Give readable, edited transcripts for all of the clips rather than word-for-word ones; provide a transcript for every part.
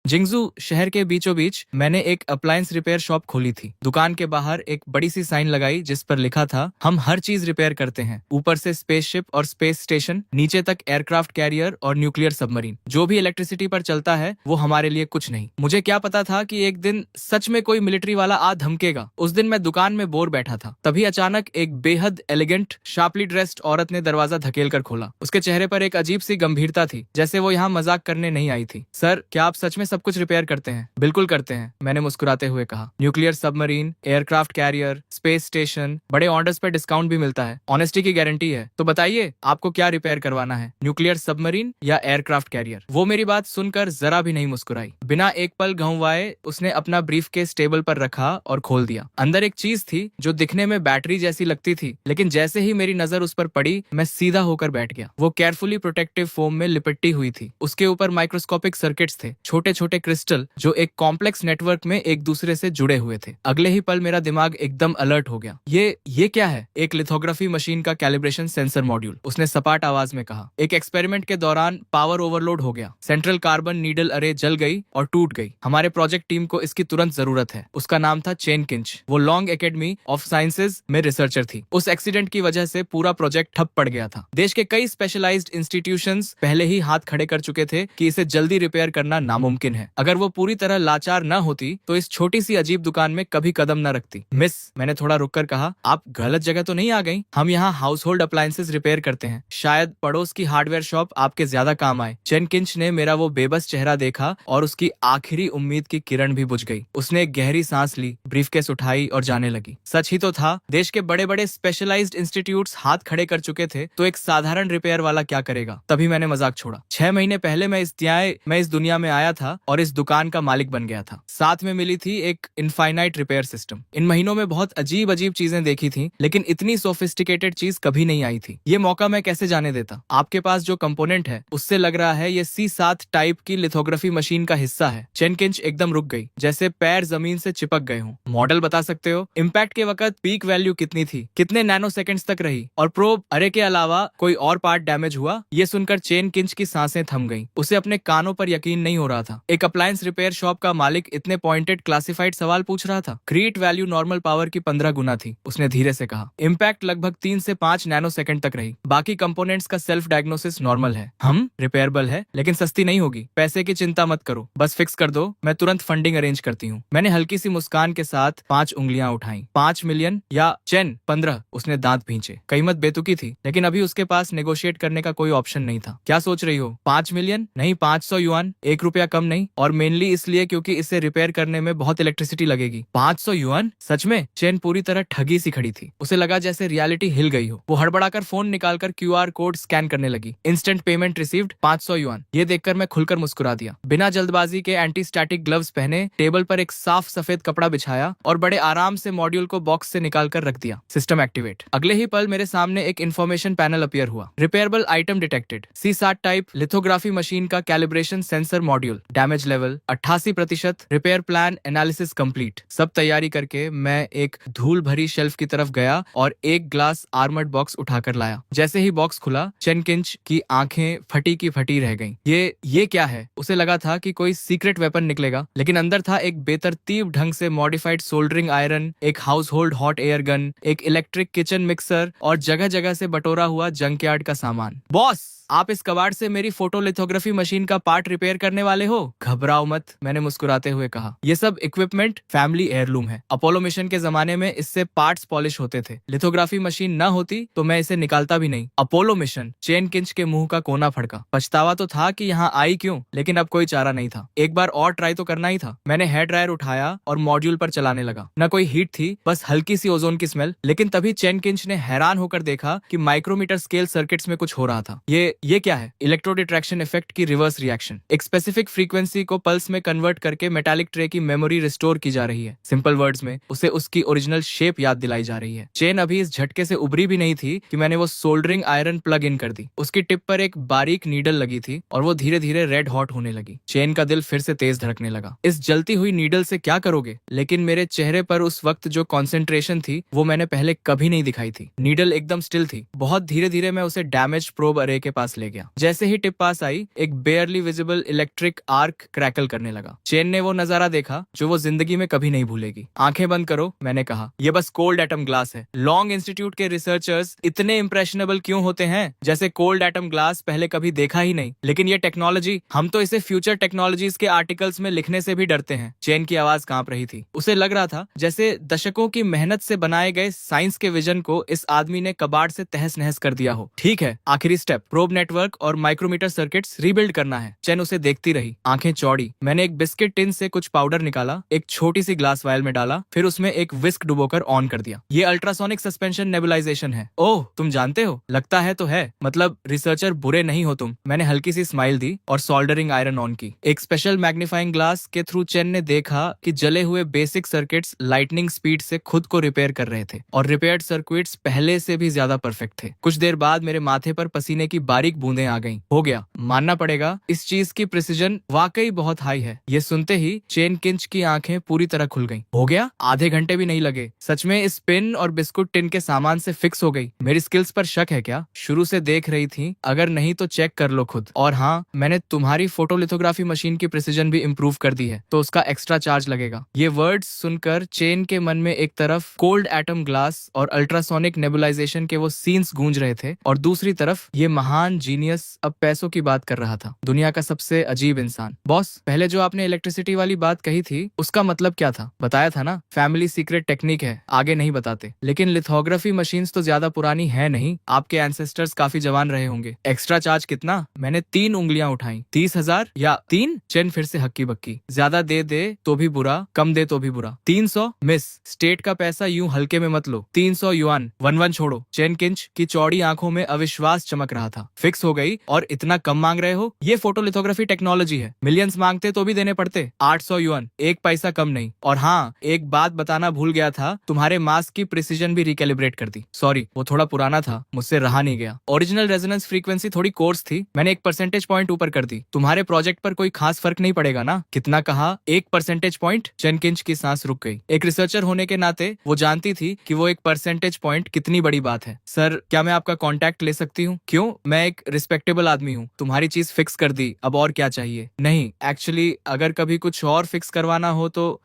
Jingzhou शहर के बीचों बीच मैंने एक अप्लायंस रिपेयर शॉप खोली थी। दुकान के बाहर एक बड़ी सी साइन लगाई जिस पर लिखा था, हम हर चीज रिपेयर करते हैं, ऊपर से स्पेसशिप और स्पेस स्टेशन, नीचे तक एयरक्राफ्ट कैरियर और न्यूक्लियर सबमरीन। जो भी इलेक्ट्रिसिटी पर चलता है वो हमारे लिए कुछ नहीं। मुझे क्या पता था कि एक दिन सच में कोई मिलिट्री वाला आ धमकेगा। उस दिन मैं दुकान में बोर बैठा था, तभी अचानक एक बेहद एलिगेंट शार्पली ड्रेस्ड औरत ने दरवाजा धकेल कर खोला। उसके चेहरे पर एक अजीब सी गंभीरता थी, जैसे वो यहाँ मजाक करने नहीं आई थी। सर, क्या आप सच में सब कुछ रिपेयर करते हैं? बिल्कुल करते हैं, मैंने मुस्कुराते हुए कहा। Nuclear submarine, aircraft carrier, space station, बड़े ऑर्डर्स पे डिस्काउंट भी मिलता है। ऑनेस्टी की गारंटी है। तो बताइए, आपको क्या रिपेयर करवाना है, न्यूक्लियर सबमरीन या एयरक्राफ्ट कैरियर? वो मेरी बात सुनकर जरा भी नहीं मुस्कुराई। बिना एक पल घुमाए उसने अपना ब्रीफकेस टेबल पर रखा और खोल दिया। अंदर एक चीज थी जो दिखने में बैटरी जैसी लगती थी, लेकिन जैसे ही मेरी नजर उस पर पड़ी मैं सीधा होकर बैठ गया। वो केयरफुली प्रोटेक्टिव फोम में लिपटी हुई थी। उसके ऊपर माइक्रोस्कोपिक सर्किट्स थे, छोटे छोटे क्रिस्टल जो एक कॉम्प्लेक्स नेटवर्क में एक दूसरे से जुड़े हुए थे। अगले ही पल मेरा दिमाग एकदम अलर्ट हो गया। ये क्या है? एक लिथोग्राफी मशीन का कैलिब्रेशन सेंसर मॉड्यूल, उसने सपाट आवाज में कहा। एक एक्सपेरिमेंट के दौरान पावर ओवरलोड हो गया, सेंट्रल कार्बन नीडल अरे जल गई और टूट गई। हमारे प्रोजेक्ट टीम को इसकी तुरंत जरूरत है। उसका नाम था चेन किंच। वो लॉन्ग एकेडमी ऑफ साइंसेज में रिसर्चर थी। उस एक्सीडेंट की वजह से पूरा प्रोजेक्ट ठप पड़ गया था। देश के कई स्पेशलाइज्ड इंस्टीट्यूशंस पहले ही हाथ खड़े कर चुके थे कि इसे जल्दी रिपेयर करना नामुमकिन है। अगर वो पूरी तरह लाचार न होती तो इस छोटी सी अजीब दुकान में कभी कदम न रखती। मिस, मैंने थोड़ा रुककर कहा, आप गलत जगह तो नहीं आ गई? हम यहाँ हाउस होल्ड अप्लायंसेज रिपेयर करते हैं। शायद पड़ोस की हार्डवेयर शॉप आपके ज्यादा काम आए। चेन किंच ने मेरा वो बेबस चेहरा देखा और उसकी आखिरी उम्मीद की किरण भी बुझ गई। उसने एक गहरी सांस ली, ब्रीफकेस उठाई और जाने लगी। सच ही तो था, देश के बड़े बड़े स्पेशलाइज्ड इंस्टीट्यूट्स हाथ खड़े कर चुके थे, तो एक साधारण रिपेयर वाला क्या करेगा? तभी मैंने मजाक छोड़ा। 6 महीने पहले मैं इस दुनिया में आया था और इस दुकान का मालिक बन गया था। साथ में मिली थी एक इनफाइनाइट रिपेयर सिस्टम। इन महीनों में बहुत अजीब अजीब चीजें देखी थी, लेकिन इतनी सोफिस्टिकेटेड चीज कभी नहीं आई थी। ये मौका मैं कैसे जाने देता? आपके पास जो कंपोनेंट है उससे लग रहा है ये C7 टाइप की लिथोग्राफी मशीन का हिस्सा है। चेन किंच एकदम रुक गई, जैसे पैर जमीन से चिपक गए हों। मॉडल बता सकते हो? इम्पैक्ट के वक्त पीक वैल्यू कितनी थी, कितने नैनो सेकेंड्स तक रही, और प्रोब अरे के अलावा कोई और पार्ट डैमेज हुआ? ये सुनकर चेन किंच की सांसें थम गईं। उसे अपने कानों पर यकीन नहीं हो रहा था। एक अप्लायंस रिपेयर शॉप का मालिक इतने पॉइंटेड क्लासिफाइड सवाल पूछ रहा था। क्रिएट वैल्यू नॉर्मल पावर की 15 गुना थी, उसने धीरे से कहा। इम्पैक्ट लगभग 3 से 5 नैनो सेकंड तक रही। बाकी कंपोनेंट्स का सेल्फ डायग्नोसिस नॉर्मल है। हम रिपेयरेबल है, लेकिन सस्ती नहीं होगी। पैसे की चिंता मत करो, बस फिक्स कर दो, मैं तुरंत फंडिंग अरेंज करती हूँ। मैंने हल्की सी मुस्कान के साथ 5 उंगलियां उठाई। 5 मिलियन या चेन 15? उसने दांत भींचे। कीमत बेतुकी थी, लेकिन अभी उसके पास नेगोशिएट करने का कोई ऑप्शन नहीं था। क्या सोच रही हो? 5 मिलियन नहीं, 500 युआन, 1 रुपया कम नहीं। और मेनली इसलिए क्योंकि इसे रिपेयर करने में बहुत इलेक्ट्रिसिटी लगेगी। 500 युआन? सच में? चेन पूरी तरह ठगी सी खड़ी थी। उसे लगा जैसे रियलिटी हिल गई हो। वो हड़बड़ाकर फोन निकालकर QR कोड स्कैन करने लगी। Instant payment received, 500 yuan. ये देखकर मैं खुलकर मुस्कुरा दिया। बिना जल्दबाजी के एंटी स्टैटिक ग्लव्स पहने टेबल पर एक साफ सफेद कपड़ा बिछाया और बड़े आराम से मॉड्यूल को बॉक्स से निकाल कर रख दिया। System activate. अगले ही पल मेरे सामने एक इन्फॉर्मेशन पैनल अपीयर हुआ। Repairable item detected. C7 type lithography machine का calibration sensor module, damage level 88%, repair plan analysis complete. सब तैयारी करके मैं एक धूल भरी शेल्फ की तरफ गया और एक ग्लास आर्मर्ड बॉक्स उठाकर लाया। जैसे ही बॉक्स खुला, चेन किंच की आंखें फटी की फटी रह गईं। ये क्या है? उसे लगा था कि कोई सीक्रेट वेपन निकलेगा, लेकिन अंदर था एक बेतरतीब ढंग से मॉडिफाइड सोल्डरिंग आयरन, एक house hold hot air gun, एक इलेक्ट्रिक किचन मिक्सर और जगह जगह से बटोरा हुआ जंकयार्ड का सामान। बॉस, आप इस कबाड़ से मेरी फोटोलिथोग्राफी मशीन का पार्ट रिपेयर करने वाले हो? घबराओ मत, मैंने मुस्कुराते हुए कहा। ये सब इक्विपमेंट फैमिली एयरलूम है। अपोलो मिशन के जमाने में इससे पार्ट्स पॉलिश होते थे। लिथोग्राफी मशीन न होती तो मैं इसे निकालता भी नहीं। Apollo mission? चेन किंच के मुंह का कोना फड़का। पछतावा तो था कि यहाँ आई क्यों, लेकिन अब कोई चारा नहीं था। एक बार और ट्राई तो करना ही था। मैंने हेयर ड्रायर उठाया और मॉड्यूल पर चलाने लगा। न कोई हीट थी, बस हल्की सी ओजोन की स्मेल। लेकिन तभी चेन किंच ने हैरान होकर देखा कि माइक्रोमीटर स्केल सर्किट्स में कुछ हो रहा था। ये क्या है? इलेक्ट्रो डिट्रैक्शन इफेक्ट की रिवर्स रिएक्शन। एक स्पेसिफिक फ्रीक्वेंसी को पल्स में कन्वर्ट करके मेटालिक ट्रे की मेमोरी रिस्टोर की जा रही है। सिंपल वर्ड्स में उसे उसकी ओरिजिनल शेप याद दिलाई जा रही है। चेन अभी इस झटके से उभरी भी नहीं थी कि मैंने वो सोल्डरिंग आयरन प्लग इन कर दी। उसकी टिप पर एक बारीक नीडल लगी थी और वो धीरे धीरे रेड हॉट होने लगी। चेन का दिल फिर से तेज धड़कने लगा। इस जलती हुई नीडल से क्या करोगे? लेकिन मेरे चेहरे पर उस वक्त जो कॉन्सेंट्रेशन थी वो मैंने पहले कभी नहीं दिखाई थी। नीडल एकदम स्टिल थी। बहुत धीरे धीरे मैं उसे डैमेज प्रोब अरे के पास ले गया। जैसे ही टिप पास आई, एक barely visible electric arc mic crackle करने लगा। चेन ने वो नजारा देखा जो वो जिंदगी में कभी नहीं भूलेगी। आंखें बंद करो, मैंने कहा। ये बस कोल्ड एटम ग्लास है। लॉन्ग इंस्टीट्यूट के रिसर्चर्स इतने इंप्रेशनेबल क्यों होते हैं, जैसे कोल्ड एटम ग्लास पहले कभी देखा ही नहीं। लेकिन ये टेक्नोलॉजी, हम तो इसे फ्यूचर टेक्नोलॉजीज के आर्टिकल्स में लिखने से भी डरते हैं। चेन की आवाज कांप रही थी। उसे लग रहा था जैसे दशकों की मेहनत से बनाए गए साइंस के विजन को इस आदमी ने कबाड़ से तहस नहस कर दिया हो। ठीक है, आखिरी स्टेप, प्रोब नेटवर्क और माइक्रोमीटर सर्किट्स रीबिल्ड करना है। चेन उसे देखती रही, आंखें चौड़ी। मैंने एक बिस्किट टिन से कुछ पाउडर निकाला, एक छोटी सी ग्लास वायल में डाला, फिर उसमें एक विस्क डुबोकर ऑन कर दिया। ये अल्ट्रासोनिक सस्पेंशन नेबुलाइजेशन है। ओह, तुम जानते हो? लगता है तो है, मतलब रिसर्चर बुरे नहीं हो तुम। मैंने हल्की सी स्माइल दी और सोल्डरिंग आयरन ऑन की। एक स्पेशल मैग्नीफाइंग ग्लास के थ्रू चेन ने देखा कि जले हुए बेसिक सर्किट्स लाइटनिंग स्पीड से खुद को रिपेयर कर रहे थे और रिपेयर्ड सर्किट्स पहले से भी ज्यादा परफेक्ट थे। कुछ देर बाद मेरे माथे पर पसीने की बारीक बूंदें आ गईं। हो गया, मानना पड़ेगा, इस चीज की प्रिसिजन वाकई बहुत हाई है। ये सुनते ही चेन किंच की आंखें पूरी तरह खुल गईं। हो गया? आधे घंटे भी नहीं लगे। सच में इस पिन और बिस्कुट टिन के सामान से फिक्स हो गई। मेरी स्किल्स पर शक है क्या? शुरू से देख रही थी, अगर नहीं तो चेक कर लो खुद। और हाँ, मैंने तुम्हारी फोटोलिथोग्राफी मशीन की प्रिसिजन भी इम्प्रूव कर दी है, तो उसका एक्स्ट्रा चार्ज लगेगा। ये वर्ड्स सुनकर चेन के मन में एक तरफ कोल्ड एटम ग्लास और अल्ट्रासोनिक नेबुलाइजेशन के वो सीन्स गूंज रहे थे और दूसरी तरफ ये महान जीनियस अब पैसों की बात कर रहा था। दुनिया का सबसे अजीब इंसान। बॉस, पहले जो आपने इलेक्ट्रिसिटी वाली बात कही थी उसका मतलब क्या था? बताया था ना, फैमिली सीक्रेट टेक्निक है, आगे नहीं बताते। लेकिन लिथोग्राफी मशीन्स तो ज्यादा पुरानी है नहीं, आपके एंसेस्टर्स काफी जवान रहे होंगे। एक्स्ट्रा चार्ज कितना? मैंने 3 उंगलियां उठाई। 30,000 या 3? चेन फिर से हक्की बक्की। ज्यादा दे दे तो भी बुरा, कम दे तो भी बुरा। 300? मिस, स्टेट का पैसा यूं हल्के में मत लो। 300 युआन, 1-1 छोड़ो। चेन किंच की चौड़ी आंखों में अविश्वास चमक रहा था। फिक्स हो गई? और इतना कम मांग रहे हो? ये फोटोलिथोग्राफी टेक्नोलॉजी है, मिलियंस मांगते तो भी देने पड़ते। 800 युआन, 1 पैसा कम नहीं। और हाँ, एक बात बताना भूल गया था, तुम्हारे मास्क की प्रिसीजन भी रिकैलिब्रेट कर दी। सॉरी, वो थोड़ा पुराना था, मुझसे रहा नहीं गया। ओरिजिनल रेजोनेंस फ्रीक्वेंसी थोड़ी कोर्स थी, मैंने 1 परसेंटेज पॉइंट ऊपर कर दी। तुम्हारे प्रोजेक्ट पर कोई खास फर्क नहीं पड़ेगा ना? कितना कहा? 1 परसेंटेज पॉइंट? चेन किंच की सांस रुक गई। एक रिसर्चर होने के नाते वो जानती थी कि वो 1 परसेंटेज पॉइंट कितनी बड़ी बात है। सर, क्या मैं आपका कॉन्टैक्ट ले सकती हूँ? क्यों? मैं एक रिस्पेक्टेबल आदमी हूँ। तुम्हारी चीज फिक्स कर दी, अब और क्या चाहिए? नहीं, एक्चुअली अगर कभी कुछ और फिक्स करवाना हो तो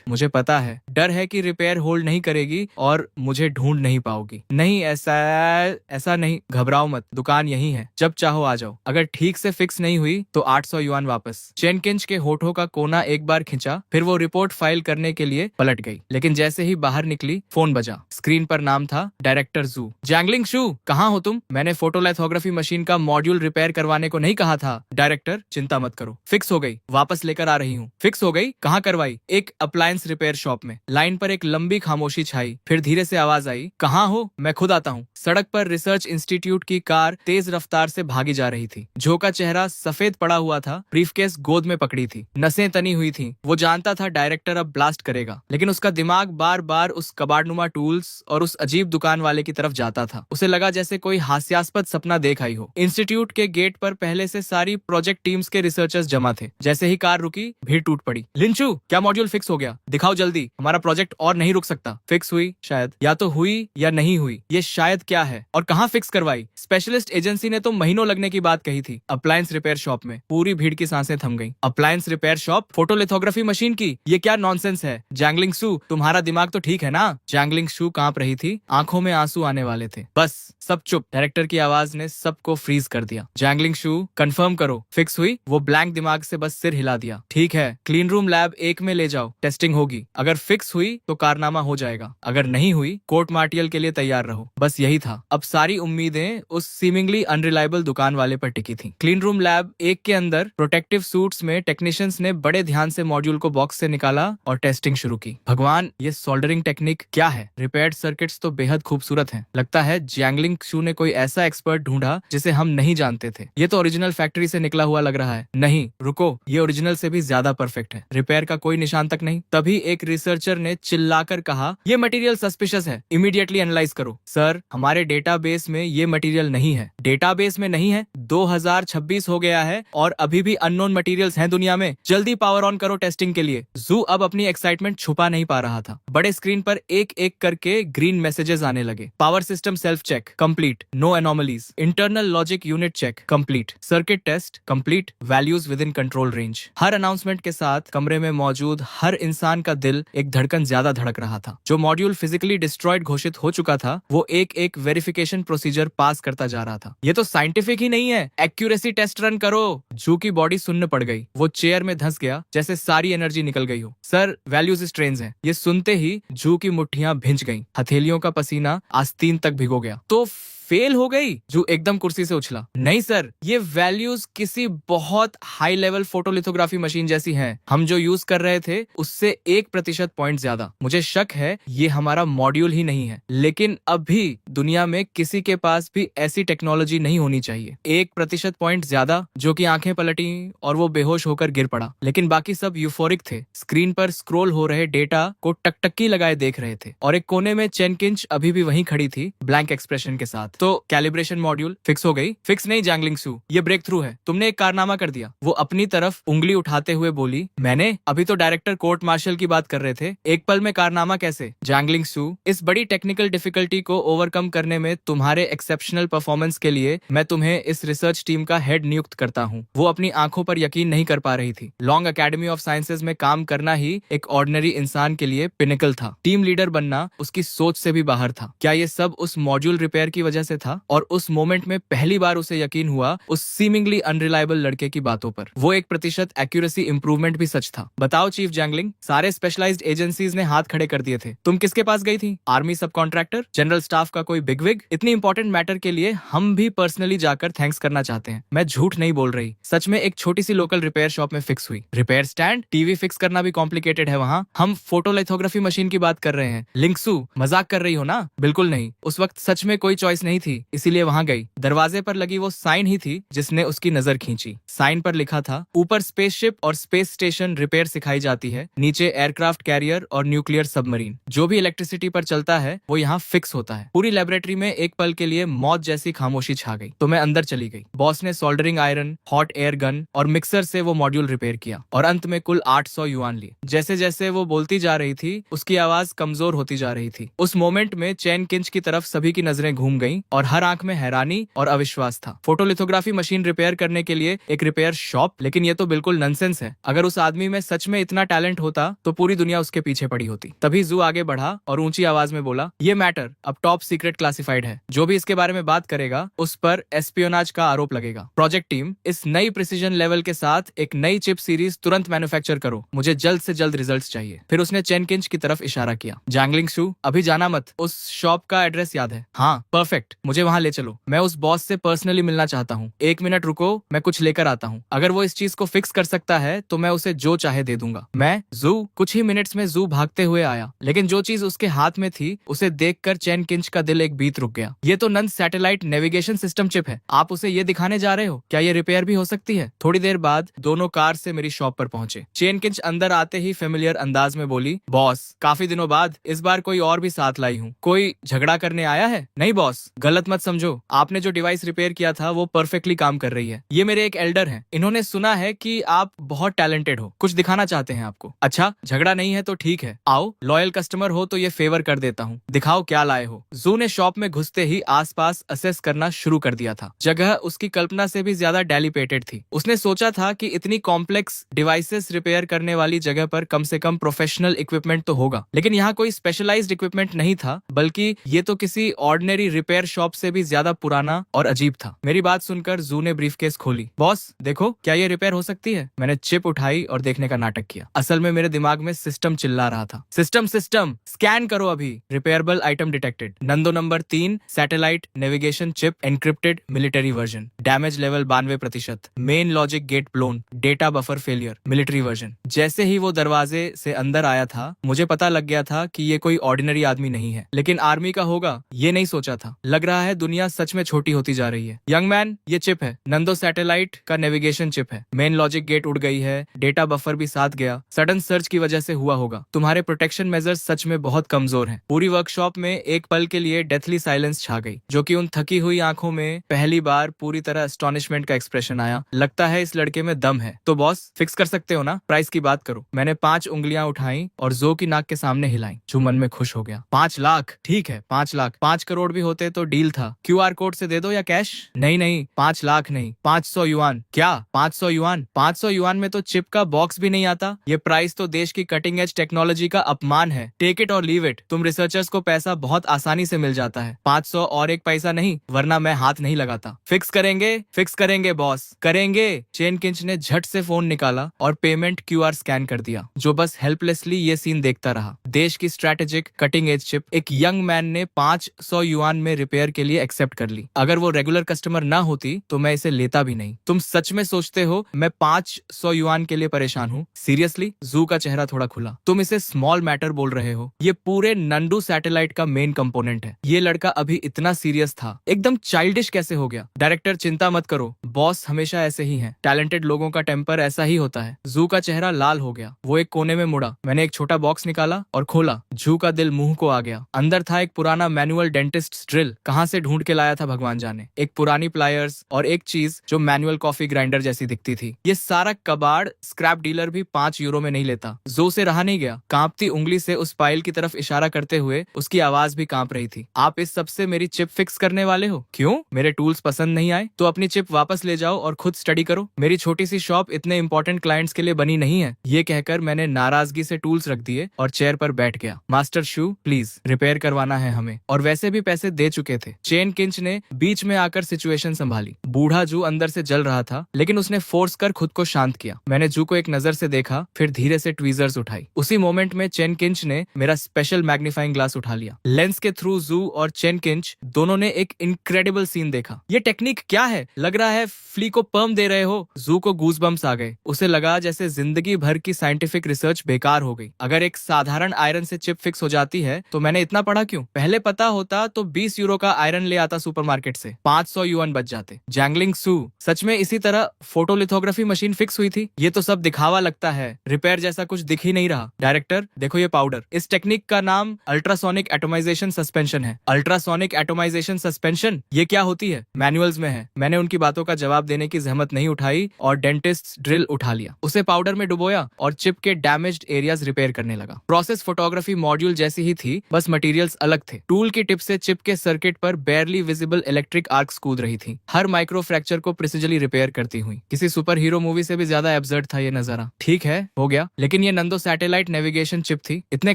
मुझे पता है, डर है कि रिपेयर होल्ड नहीं करेगी और मुझे ढूंढ नहीं पाओगी। नहीं, ऐसा नहीं, घबराओ मत, दुकान यही है, जब चाहो आ जाओ। अगर ठीक से फिक्स नहीं हुई तो 800 युआन वापस। चेन किंच के होठों का कोना एक बार खिंचा, फिर वो रिपोर्ट फाइल करने के लिए पलट गई। लेकिन जैसे ही बाहर निकली, फोन बजा। स्क्रीन पर नाम था डायरेक्टर जू। जैंगलिंग शू, कहाँ हो तुम? मैंने फोटोलिथोग्राफी मशीन का मॉड्यूल रिपेयर करवाने को नहीं कहा था। डायरेक्टर, चिंता मत करो, फिक्स हो गई, वापस लेकर आ रही हूँ। फिक्स हो गई? कहाँ करवाई? एक अप्लायंस रिपेयर शॉप में। लाइन पर एक लंबी खामोशी छाई, फिर धीरे से आवाज आई, कहाँ हो? मैं खुद आता हूँ। सड़क पर रिसर्च इंस्टीट्यूट की कार तेज रफ्तार से भागी जा रही थी। जो का चेहरा सफेद पड़ा हुआ था, ब्रीफकेस गोद में पकड़ी थी, नसें तनी हुई थी। वो जानता था डायरेक्टर अब ब्लास्ट करेगा, लेकिन उसका दिमाग बार बार उस कबाड़नुमा टूल्स और उस अजीब दुकान वाले की तरफ जाता था। उसे लगा जैसे कोई हास्यास्पद सपना देख आई हो। इंस्टीट्यूट के गेट पर पहले से सारी प्रोजेक्ट टीम्स के रिसर्चर्स जमा थे। जैसे ही कार रुकी, भीड़ टूट पड़ी। लिंचू, क्या मॉड्यूल फिक्स हो गया? दिखाओ जल्दी, हमारा प्रोजेक्ट और नहीं रुक सकता। फिक्स हुई? शायद। या तो हुई या नहीं हुई। ये शायद क्या है? और कहाँ फिक्स करवाई? स्पेशलिस्ट एजेंसी ने तो महीनों लगने की बात कही थी। अप्लायंस रिपेयर शॉप में। पूरी भीड़ की सांसें थम गई। Appliance repair shop photolithography machine की? ये क्या नॉनसेंस है? जैंगलिंग शू, तुम्हारा दिमाग तो ठीक है ना? जैंगलिंग शू कांप रही थी, आंखों में आंसू आने वाले थे। बस, सब चुप। डायरेक्टर की आवाज ने सबको फ्रीज कर दिया। जैंगलिंग शू, कंफर्म करो, फिक्स हुई? वो ब्लैंक दिमाग से बस सिर हिला दिया। ठीक है, क्लीन रूम लैब 1 में ले जाओ, टेस्टिंग होगी। अगर फिक्स हुई तो कारनामा हो जाएगा, अगर नहीं हुई कोर्ट मार्टियल के लिए तैयार रहो। बस यही था। अब सारी उम्मीदें उस सीमिंगली अनरिलायबल दुकान वाले पर टिकी थी। क्लीन रूम लैब 1 के अंदर प्रोटेक्टिव सूट्स में टेक्नीशियंस ने बड़े ध्यान से मॉड्यूल को बॉक्स से निकाला और टेस्टिंग शुरू की। भगवान, ये सोल्डरिंग टेक्निक क्या है? रिपेयर्ड सर्किट्स तो बेहद खूबसूरत हैं। लगता है जैंगलिंग शू ने कोई ऐसा एक्सपर्ट ढूंढा जिसे हम नहीं जानते थे। ये तो ओरिजिनल फैक्ट्री से निकला हुआ लग रहा है। नहीं, रुको, ये ओरिजिनल से भी ज्यादा परफेक्ट है। रिपेयर का कोई निशान तक नहीं। तभी एक रिसर्चर मैनेजर ने चिल्लाकर कहा, ये मटेरियल सस्पिशियस है, इमीडिएटली एनालाइज करो। सर, हमारे डेटाबेस में ये मटेरियल नहीं है। डेटाबेस में नहीं है? 2026 हो गया है और अभी भी अननोन मटेरियल्स हैं दुनिया में। जल्दी पावर ऑन करो टेस्टिंग के लिए। जू अब अपनी एक्साइटमेंट छुपा नहीं पा रहा था। बड़े स्क्रीन पर एक एक करके ग्रीन मैसेजेस आने लगे। Power system self check complete, no anomalies, internal logic unit check complete, circuit test complete, values within control range. हर अनाउंसमेंट के साथ कमरे में मौजूद हर इंसान का दिल एक धड़कन ज्यादा धड़क रहा था। जो मॉड्यूल फिजिकली डिस्ट्रॉयड घोषित हो चुका था, वो एक एक वेरिफिकेशन प्रोसीजर पास करता जा रहा था। ये तो साइंटिफिक ही नहीं है, एक्यूरेसी टेस्ट रन करो। जू की बॉडी सुन्न पड़ गई। वो चेयर में धंस गया जैसे सारी एनर्जी निकल गई हो। सर, वैल्यूज स्ट्रेन्स हैं। ये सुनते ही जू की मुट्ठियां भिंच गईं। हथेलियों का पसीना आस्तीन तक भिगो गया। तो फेल हो गई? जू एकदम कुर्सी से उछला। नहीं सर, ये वैल्यूज किसी बहुत हाई लेवल फोटोलिथोग्राफी मशीन जैसी हैं। हम जो यूज कर रहे थे उससे 1% पॉइंट ज्यादा। मुझे शक है ये हमारा मॉड्यूल ही नहीं है, लेकिन अभी दुनिया में किसी के पास भी ऐसी टेक्नोलॉजी नहीं होनी चाहिए। 1% पॉइंट ज्यादा, जो कि आंखें पलटी और वो बेहोश होकर गिर पड़ा। लेकिन बाकी सब यूफोरिक थे। स्क्रीन पर स्क्रोल हो रहे डेटा को टकटकी लगाए देख रहे थे और एक कोने में चेन किंच अभी भी वहीं खड़ी थी, ब्लैंक एक्सप्रेशन के साथ। तो कैलिब्रेशन मॉड्यूल फिक्स हो गई? फिक्स नहीं जैंगलिंग सू, ये ब्रेक थ्रू है। तुमने एक कारनामा कर दिया। वो अपनी तरफ उंगली उठाते हुए बोली। मैंने? अभी तो डायरेक्टर कोर्ट मार्शल की बात कर रहे थे। एक पल में कारनामा कैसे? जैंगलिंग सू, इस बड़ी टेक्निकल डिफिकल्टी को ओवरकम करने में तुम्हारे एक्सेप्शनल परफॉर्मेंस के लिए मैं तुम्हें इस रिसर्च टीम का हेड नियुक्त करता हूँ। वो अपनी आंखों पर यकीन नहीं कर पा रही थी। लॉन्ग अकेडमी ऑफ साइंसेज में काम करना ही एक ऑर्डिनरी इंसान के लिए पिनिकल था। टीम लीडर बनना उसकी सोच से भी बाहर था। क्या ये सब उस मॉड्यूल रिपेयर की वजह से था? और उस मोमेंट में पहली बार उसे यकीन हुआ उस सीमिंगली अनरिलायबल लड़के की बातों पर। वो 1% एक्यूरेसी इंप्रूवमेंट भी सच था। बताओ चीफ जैंगलिंग, सारे स्पेशलाइज्ड एजेंसीज ने हाथ खड़े कर दिए थे। तुम किसके पास गई थी? आर्मी सब कॉन्ट्रैक्टर, जनरल स्टाफ का कोई बिगविग? इतनी इंपॉर्टेंट मैटर के लिए हम भी पर्सनली जाकर थैंक्स करना चाहते हैं। मैं झूठ नहीं बोल रही, सच में एक छोटी सी लोकल रिपेयर शॉप में फिक्स हुई। Repair stand? टीवी फिक्स करना भी कॉम्प्लिकेटेड है वहाँ। हम फोटोलिथोग्राफी मशीन की बात कर रहे हैं। लिंक्सू, मजाक कर रही हो ना? बिल्कुल नहीं। उस वक्त सच में कोई चॉइस नहीं थी, इसीलिए वहां गई। दरवाजे पर लगी वो साइन ही थी जिसने उसकी नजर खींची। साइन पर लिखा था, ऊपर स्पेसशिप और स्पेस स्टेशन रिपेयर सिखाई जाती है, नीचे एयरक्राफ्ट कैरियर और न्यूक्लियर सबमरीन। जो भी इलेक्ट्रिसिटी पर चलता है वो यहाँ फिक्स होता है। पूरी लेबोरेटरी में एक पल के लिए मौत जैसी खामोशी छा गई। तो मैं अंदर चली गई। बॉस ने soldering iron, hot air gun और मिक्सर से वो मॉड्यूल रिपेयर किया और अंत में कुल 800 युआन लिए। जैसे जैसे वो बोलती जा रही थी उसकी आवाज कमजोर होती जा रही थी। उस मोमेंट में चैन किंच की तरफ सभी की नजरें घूम गईं और हर आंख में हैरानी और अविश्वास था। फोटोलिथोग्राफी मशीन रिपेयर करने के लिए एक रिपेयर शॉप? लेकिन ये तो बिल्कुल नॉनसेंस है। अगर उस आदमी में सच में इतना टैलेंट होता तो पूरी दुनिया उसके पीछे पड़ी होती। तभी जू आगे बढ़ा और ऊंची आवाज में बोला, ये मैटर अब टॉप सीक्रेट क्लासिफाइड है। जो भी इसके बारे में बात करेगा उस पर एस्पियोनाज का आरोप लगेगा। प्रोजेक्ट टीम, इस नई प्रिसीजन लेवल के साथ एक नई चिप सीरीज तुरंत मैन्युफैक्चर करो। मुझे जल्द से जल्द रिजल्ट्स चाहिए। फिर उसने चेन किंच की तरफ इशारा किया। जैंगलिंग सू, अभी जाना मत। उस शॉप का एड्रेस याद है? हाँ, परफेक्ट, मुझे वहां ले चलो। मैं उस बॉस से पर्सनली मिलना चाहता हूँ। 1 मिनट रुको, मैं कुछ लेकर आता हूँ। अगर वो इस चीज को फिक्स कर सकता है तो मैं उसे जो चाहे दे दूंगा। मैं? जू? कुछ ही मिनट्स में जू भागते हुए आया, लेकिन जो चीज उसके हाथ में थी उसे देखकर चैन किंच का दिल एक बीत रुक गया। ये तो नन सैटेलाइट नेविगेशन सिस्टम चिप है। आप उसे ये दिखाने जा रहे हो? क्या ये रिपेयर भी हो सकती है? थोड़ी देर बाद दोनों कार से मेरी शॉप पर पहुंचे। चैन किंच अंदर आते ही फेमिलियर अंदाज में बोली, बॉस, काफी दिनों बाद इस बार कोई और भी साथ लाई हूँ। कोई झगड़ा करने आया है? नहीं बॉस, गलत मत समझो। आपने जो डिवाइस रिपेयर किया था वो परफेक्टली काम कर रही है। ये मेरे एक एल्डर हैं। इन्होंने सुना है कि आप बहुत टैलेंटेड हो, कुछ दिखाना चाहते हैं आपको। अच्छा, झगड़ा नहीं है तो ठीक है, आओ, लॉयल कस्टमर हो तो ये फेवर कर देता हूँ। दिखाओ क्या लाए हो। जू ने शॉप में घुसते ही आसपास असेस करना शुरू कर दिया था। जगह उसकी कल्पना से भी ज्यादा डेलिपेटेड थी। उसने सोचा था कि इतनी कॉम्प्लेक्स डिवाइसेस रिपेयर करने वाली जगह पर कम से कम प्रोफेशनल इक्विपमेंट तो होगा, लेकिन यहाँ कोई स्पेशलाइज्ड इक्विपमेंट नहीं था, बल्कि ये तो किसी ऑर्डिनरी रिपेयर शॉप से भी ज्यादा पुराना और अजीब था। मेरी बात सुनकर जू ने ब्रीफकेस खोली। बॉस देखो, क्या ये रिपेयर हो सकती है? मैंने चिप उठाई और देखने का नाटक किया। असल में मेरे दिमाग में सिस्टम चिल्ला रहा था, सिस्टम सिस्टम स्कैन करो अभी। Repairable item detected. नंदो number 3 satellite navigation chip encrypted military version. Damage level 92%। Main logic gate blown. Data buffer failure military version. जैसे ही वो दरवाजे से अंदर आया था मुझे पता लग गया था कि ये कोई ऑर्डिनरी आदमी नहीं है, लेकिन आर्मी का होगा ये नहीं सोचा था। लग लग रहा है दुनिया सच में छोटी होती जा रही है। यंग मैन, ये चिप है, नंदो सैटेलाइट का नेविगेशन चिप है। मेन लॉजिक गेट उड़ गई है, डेटा बफर भी साथ गया। सडन सर्च की वजह से हुआ होगा। तुम्हारे प्रोटेक्शन मेजर्स सच में बहुत कमजोर हैं। पूरी वर्कशॉप में एक पल के लिए डेथली साइलेंस छा गई, जो कि उन थकी हुई आंखों में पहली बार पूरी तरह एस्टॉनिशमेंट का एक्सप्रेशन आया। लगता है इस लड़के में दम है। तो बॉस, फिक्स कर सकते हो ना? प्राइस की बात करो। मैंने 5 उंगलियां उठाई और जो की नाक के सामने हिलाई, जो मन में खुश हो गया। 5 लाख? ठीक है, 5 लाख। 5 करोड़ भी होते तो डील था। QR कोड से दे दो या कैश? नहीं नहीं, 5 लाख नहीं, 500 युआन। क्या 500 युआन? 500 युआन में तो चिप का बॉक्स भी नहीं आता। ये प्राइस तो देश की कटिंग एज टेक्नोलॉजी का अपमान है। टेक इट और लीव इट। तुम रिसर्चर्स को पैसा बहुत आसानी से मिल जाता है। 500 और 1 पैसा नहीं, वरना मैं हाथ नहीं लगाता। फिक्स करेंगे बॉस, करेंगे। चेन किंच ने झट से फोन निकाला और पेमेंट QR स्कैन कर दिया, जो बस हेल्पलेसली ये सीन देखता रहा। देश की स्ट्रैटेजिक कटिंग एज चिप एक यंग मैन ने 500 युआन में रिपेयर के लिए एक्सेप्ट कर ली। अगर वो रेगुलर कस्टमर ना होती तो मैं इसे लेता भी नहीं। तुम सच में सोचते हो मैं 500 युआन के लिए परेशान हूँ? सीरियसली? जू का चेहरा थोड़ा खुला। तुम इसे स्मॉल मैटर बोल रहे हो? ये पूरे नंडू सैटेलाइट का मेन कंपोनेंट है। ये लड़का अभी इतना सीरियस था, एकदम चाइल्डिश कैसे हो गया? डायरेक्टर, चिंता मत करो, बॉस हमेशा ऐसे ही हैं। टैलेंटेड लोगों का टेम्पर ऐसा ही होता है। जू का चेहरा लाल हो गया। वो एक कोने में मुड़ा। मैंने एक छोटा बॉक्स निकाला और खोला। जू का दिल मुंह को आ गया। अंदर था एक पुराना मैनुअल डेंटिस्ट ड्रिल। कहाँ से ढूंढ के लाया था भगवान जाने। एक पुरानी प्लायर्स और एक चीज जो मैनुअल कॉफी ग्राइंडर जैसी दिखती थी। ये सारा कबाड़ स्क्रैप डीलर भी 5 यूरो में नहीं लेता। जो से रहा नहीं गया। कांपती उंगली से उस पाइल की तरफ इशारा करते हुए उसकी आवाज भी कांप रही थी। आप इस सब से मेरी चिप फिक्स करने वाले हो? क्यों? मेरे टूल्स पसंद नहीं आए? तो अपनी चिप वापस ले जाओ और खुद स्टडी करो। मेरी छोटी सी शॉप इतने इंपॉर्टेंट क्लाइंट्स के लिए बनी नहीं है। ये कहकर मैंने नाराजगी से टूल्स रख दिए और चेयर पर बैठ गया। मास्टर शू, प्लीज रिपेयर करवाना है हमें, और वैसे भी पैसे दे चुके थे। चेन किंच ने बीच में आकर सिचुएशन संभाली। बूढ़ा जू अंदर से जल रहा था, लेकिन उसने फोर्स कर खुद को शांत किया। मैंने जू को एक नजर से देखा, फिर धीरे से ट्वीजर्स उठाई। उसी मोमेंट में चेन किंच ने मेरा स्पेशल मैग्नीफाइंग ग्लास उठा लिया। लेंस के थ्रू जू और चेन किंच दोनों ने एक इनक्रेडिबल सीन देखा। ये टेक्निक क्या है? लग रहा है फ्ली को पर्म दे रहे हो। जू को गूज़बम्प्स आ गए। उसे लगा जैसे जिंदगी भर की साइंटिफिक रिसर्च बेकार हो गई। अगर एक साधारण आयरन से चिप फिक्स हो जाती है तो मैंने इतना पढ़ा क्यों? पहले पता होता तो 20 यूरो का आयरन ले आता सुपरमार्केट से, 500 युआन बच जाते। जैंगलिंग सू, सच में इसी तरह फोटोलिथोग्राफी मशीन फिक्स हुई थी? ये तो सब दिखावा लगता है, रिपेयर जैसा कुछ दिख ही नहीं रहा। डायरेक्टर, देखो ये पाउडर। इस टेक्निक का नाम अल्ट्रासोनिक एटोमाइजेशन सस्पेंशन है। Ultrasonic atomisation suspension? ये क्या होती है? मैनुअल्स में है। मैंने उनकी बातों का जवाब देने की जहमत नहीं उठाई और डेंटिस्ट ड्रिल उठा लिया। उसे पाउडर में डुबोया और चिप के डैमेज्ड एरियाज रिपेयर करने लगा। प्रोसेस फोटोग्राफी मॉड्यूल जैसी ही थी, बस मटेरियल्स अलग थे। टूल की टिप से चिप के सर्किट पर बेयरली विजिबल इलेक्ट्रिक आर्क्स कूद रही थी, हर माइक्रो फ्रैक्चर को प्रिसिजली रिपेयर करती हुई। किसी सुपर हीरो मूवी से भी ज्यादा एब्सर्ड था ये नजारा। ठीक है, हो गया, लेकिन ये नंदो सैटेलाइट नेविगेशन चिप थी, इतने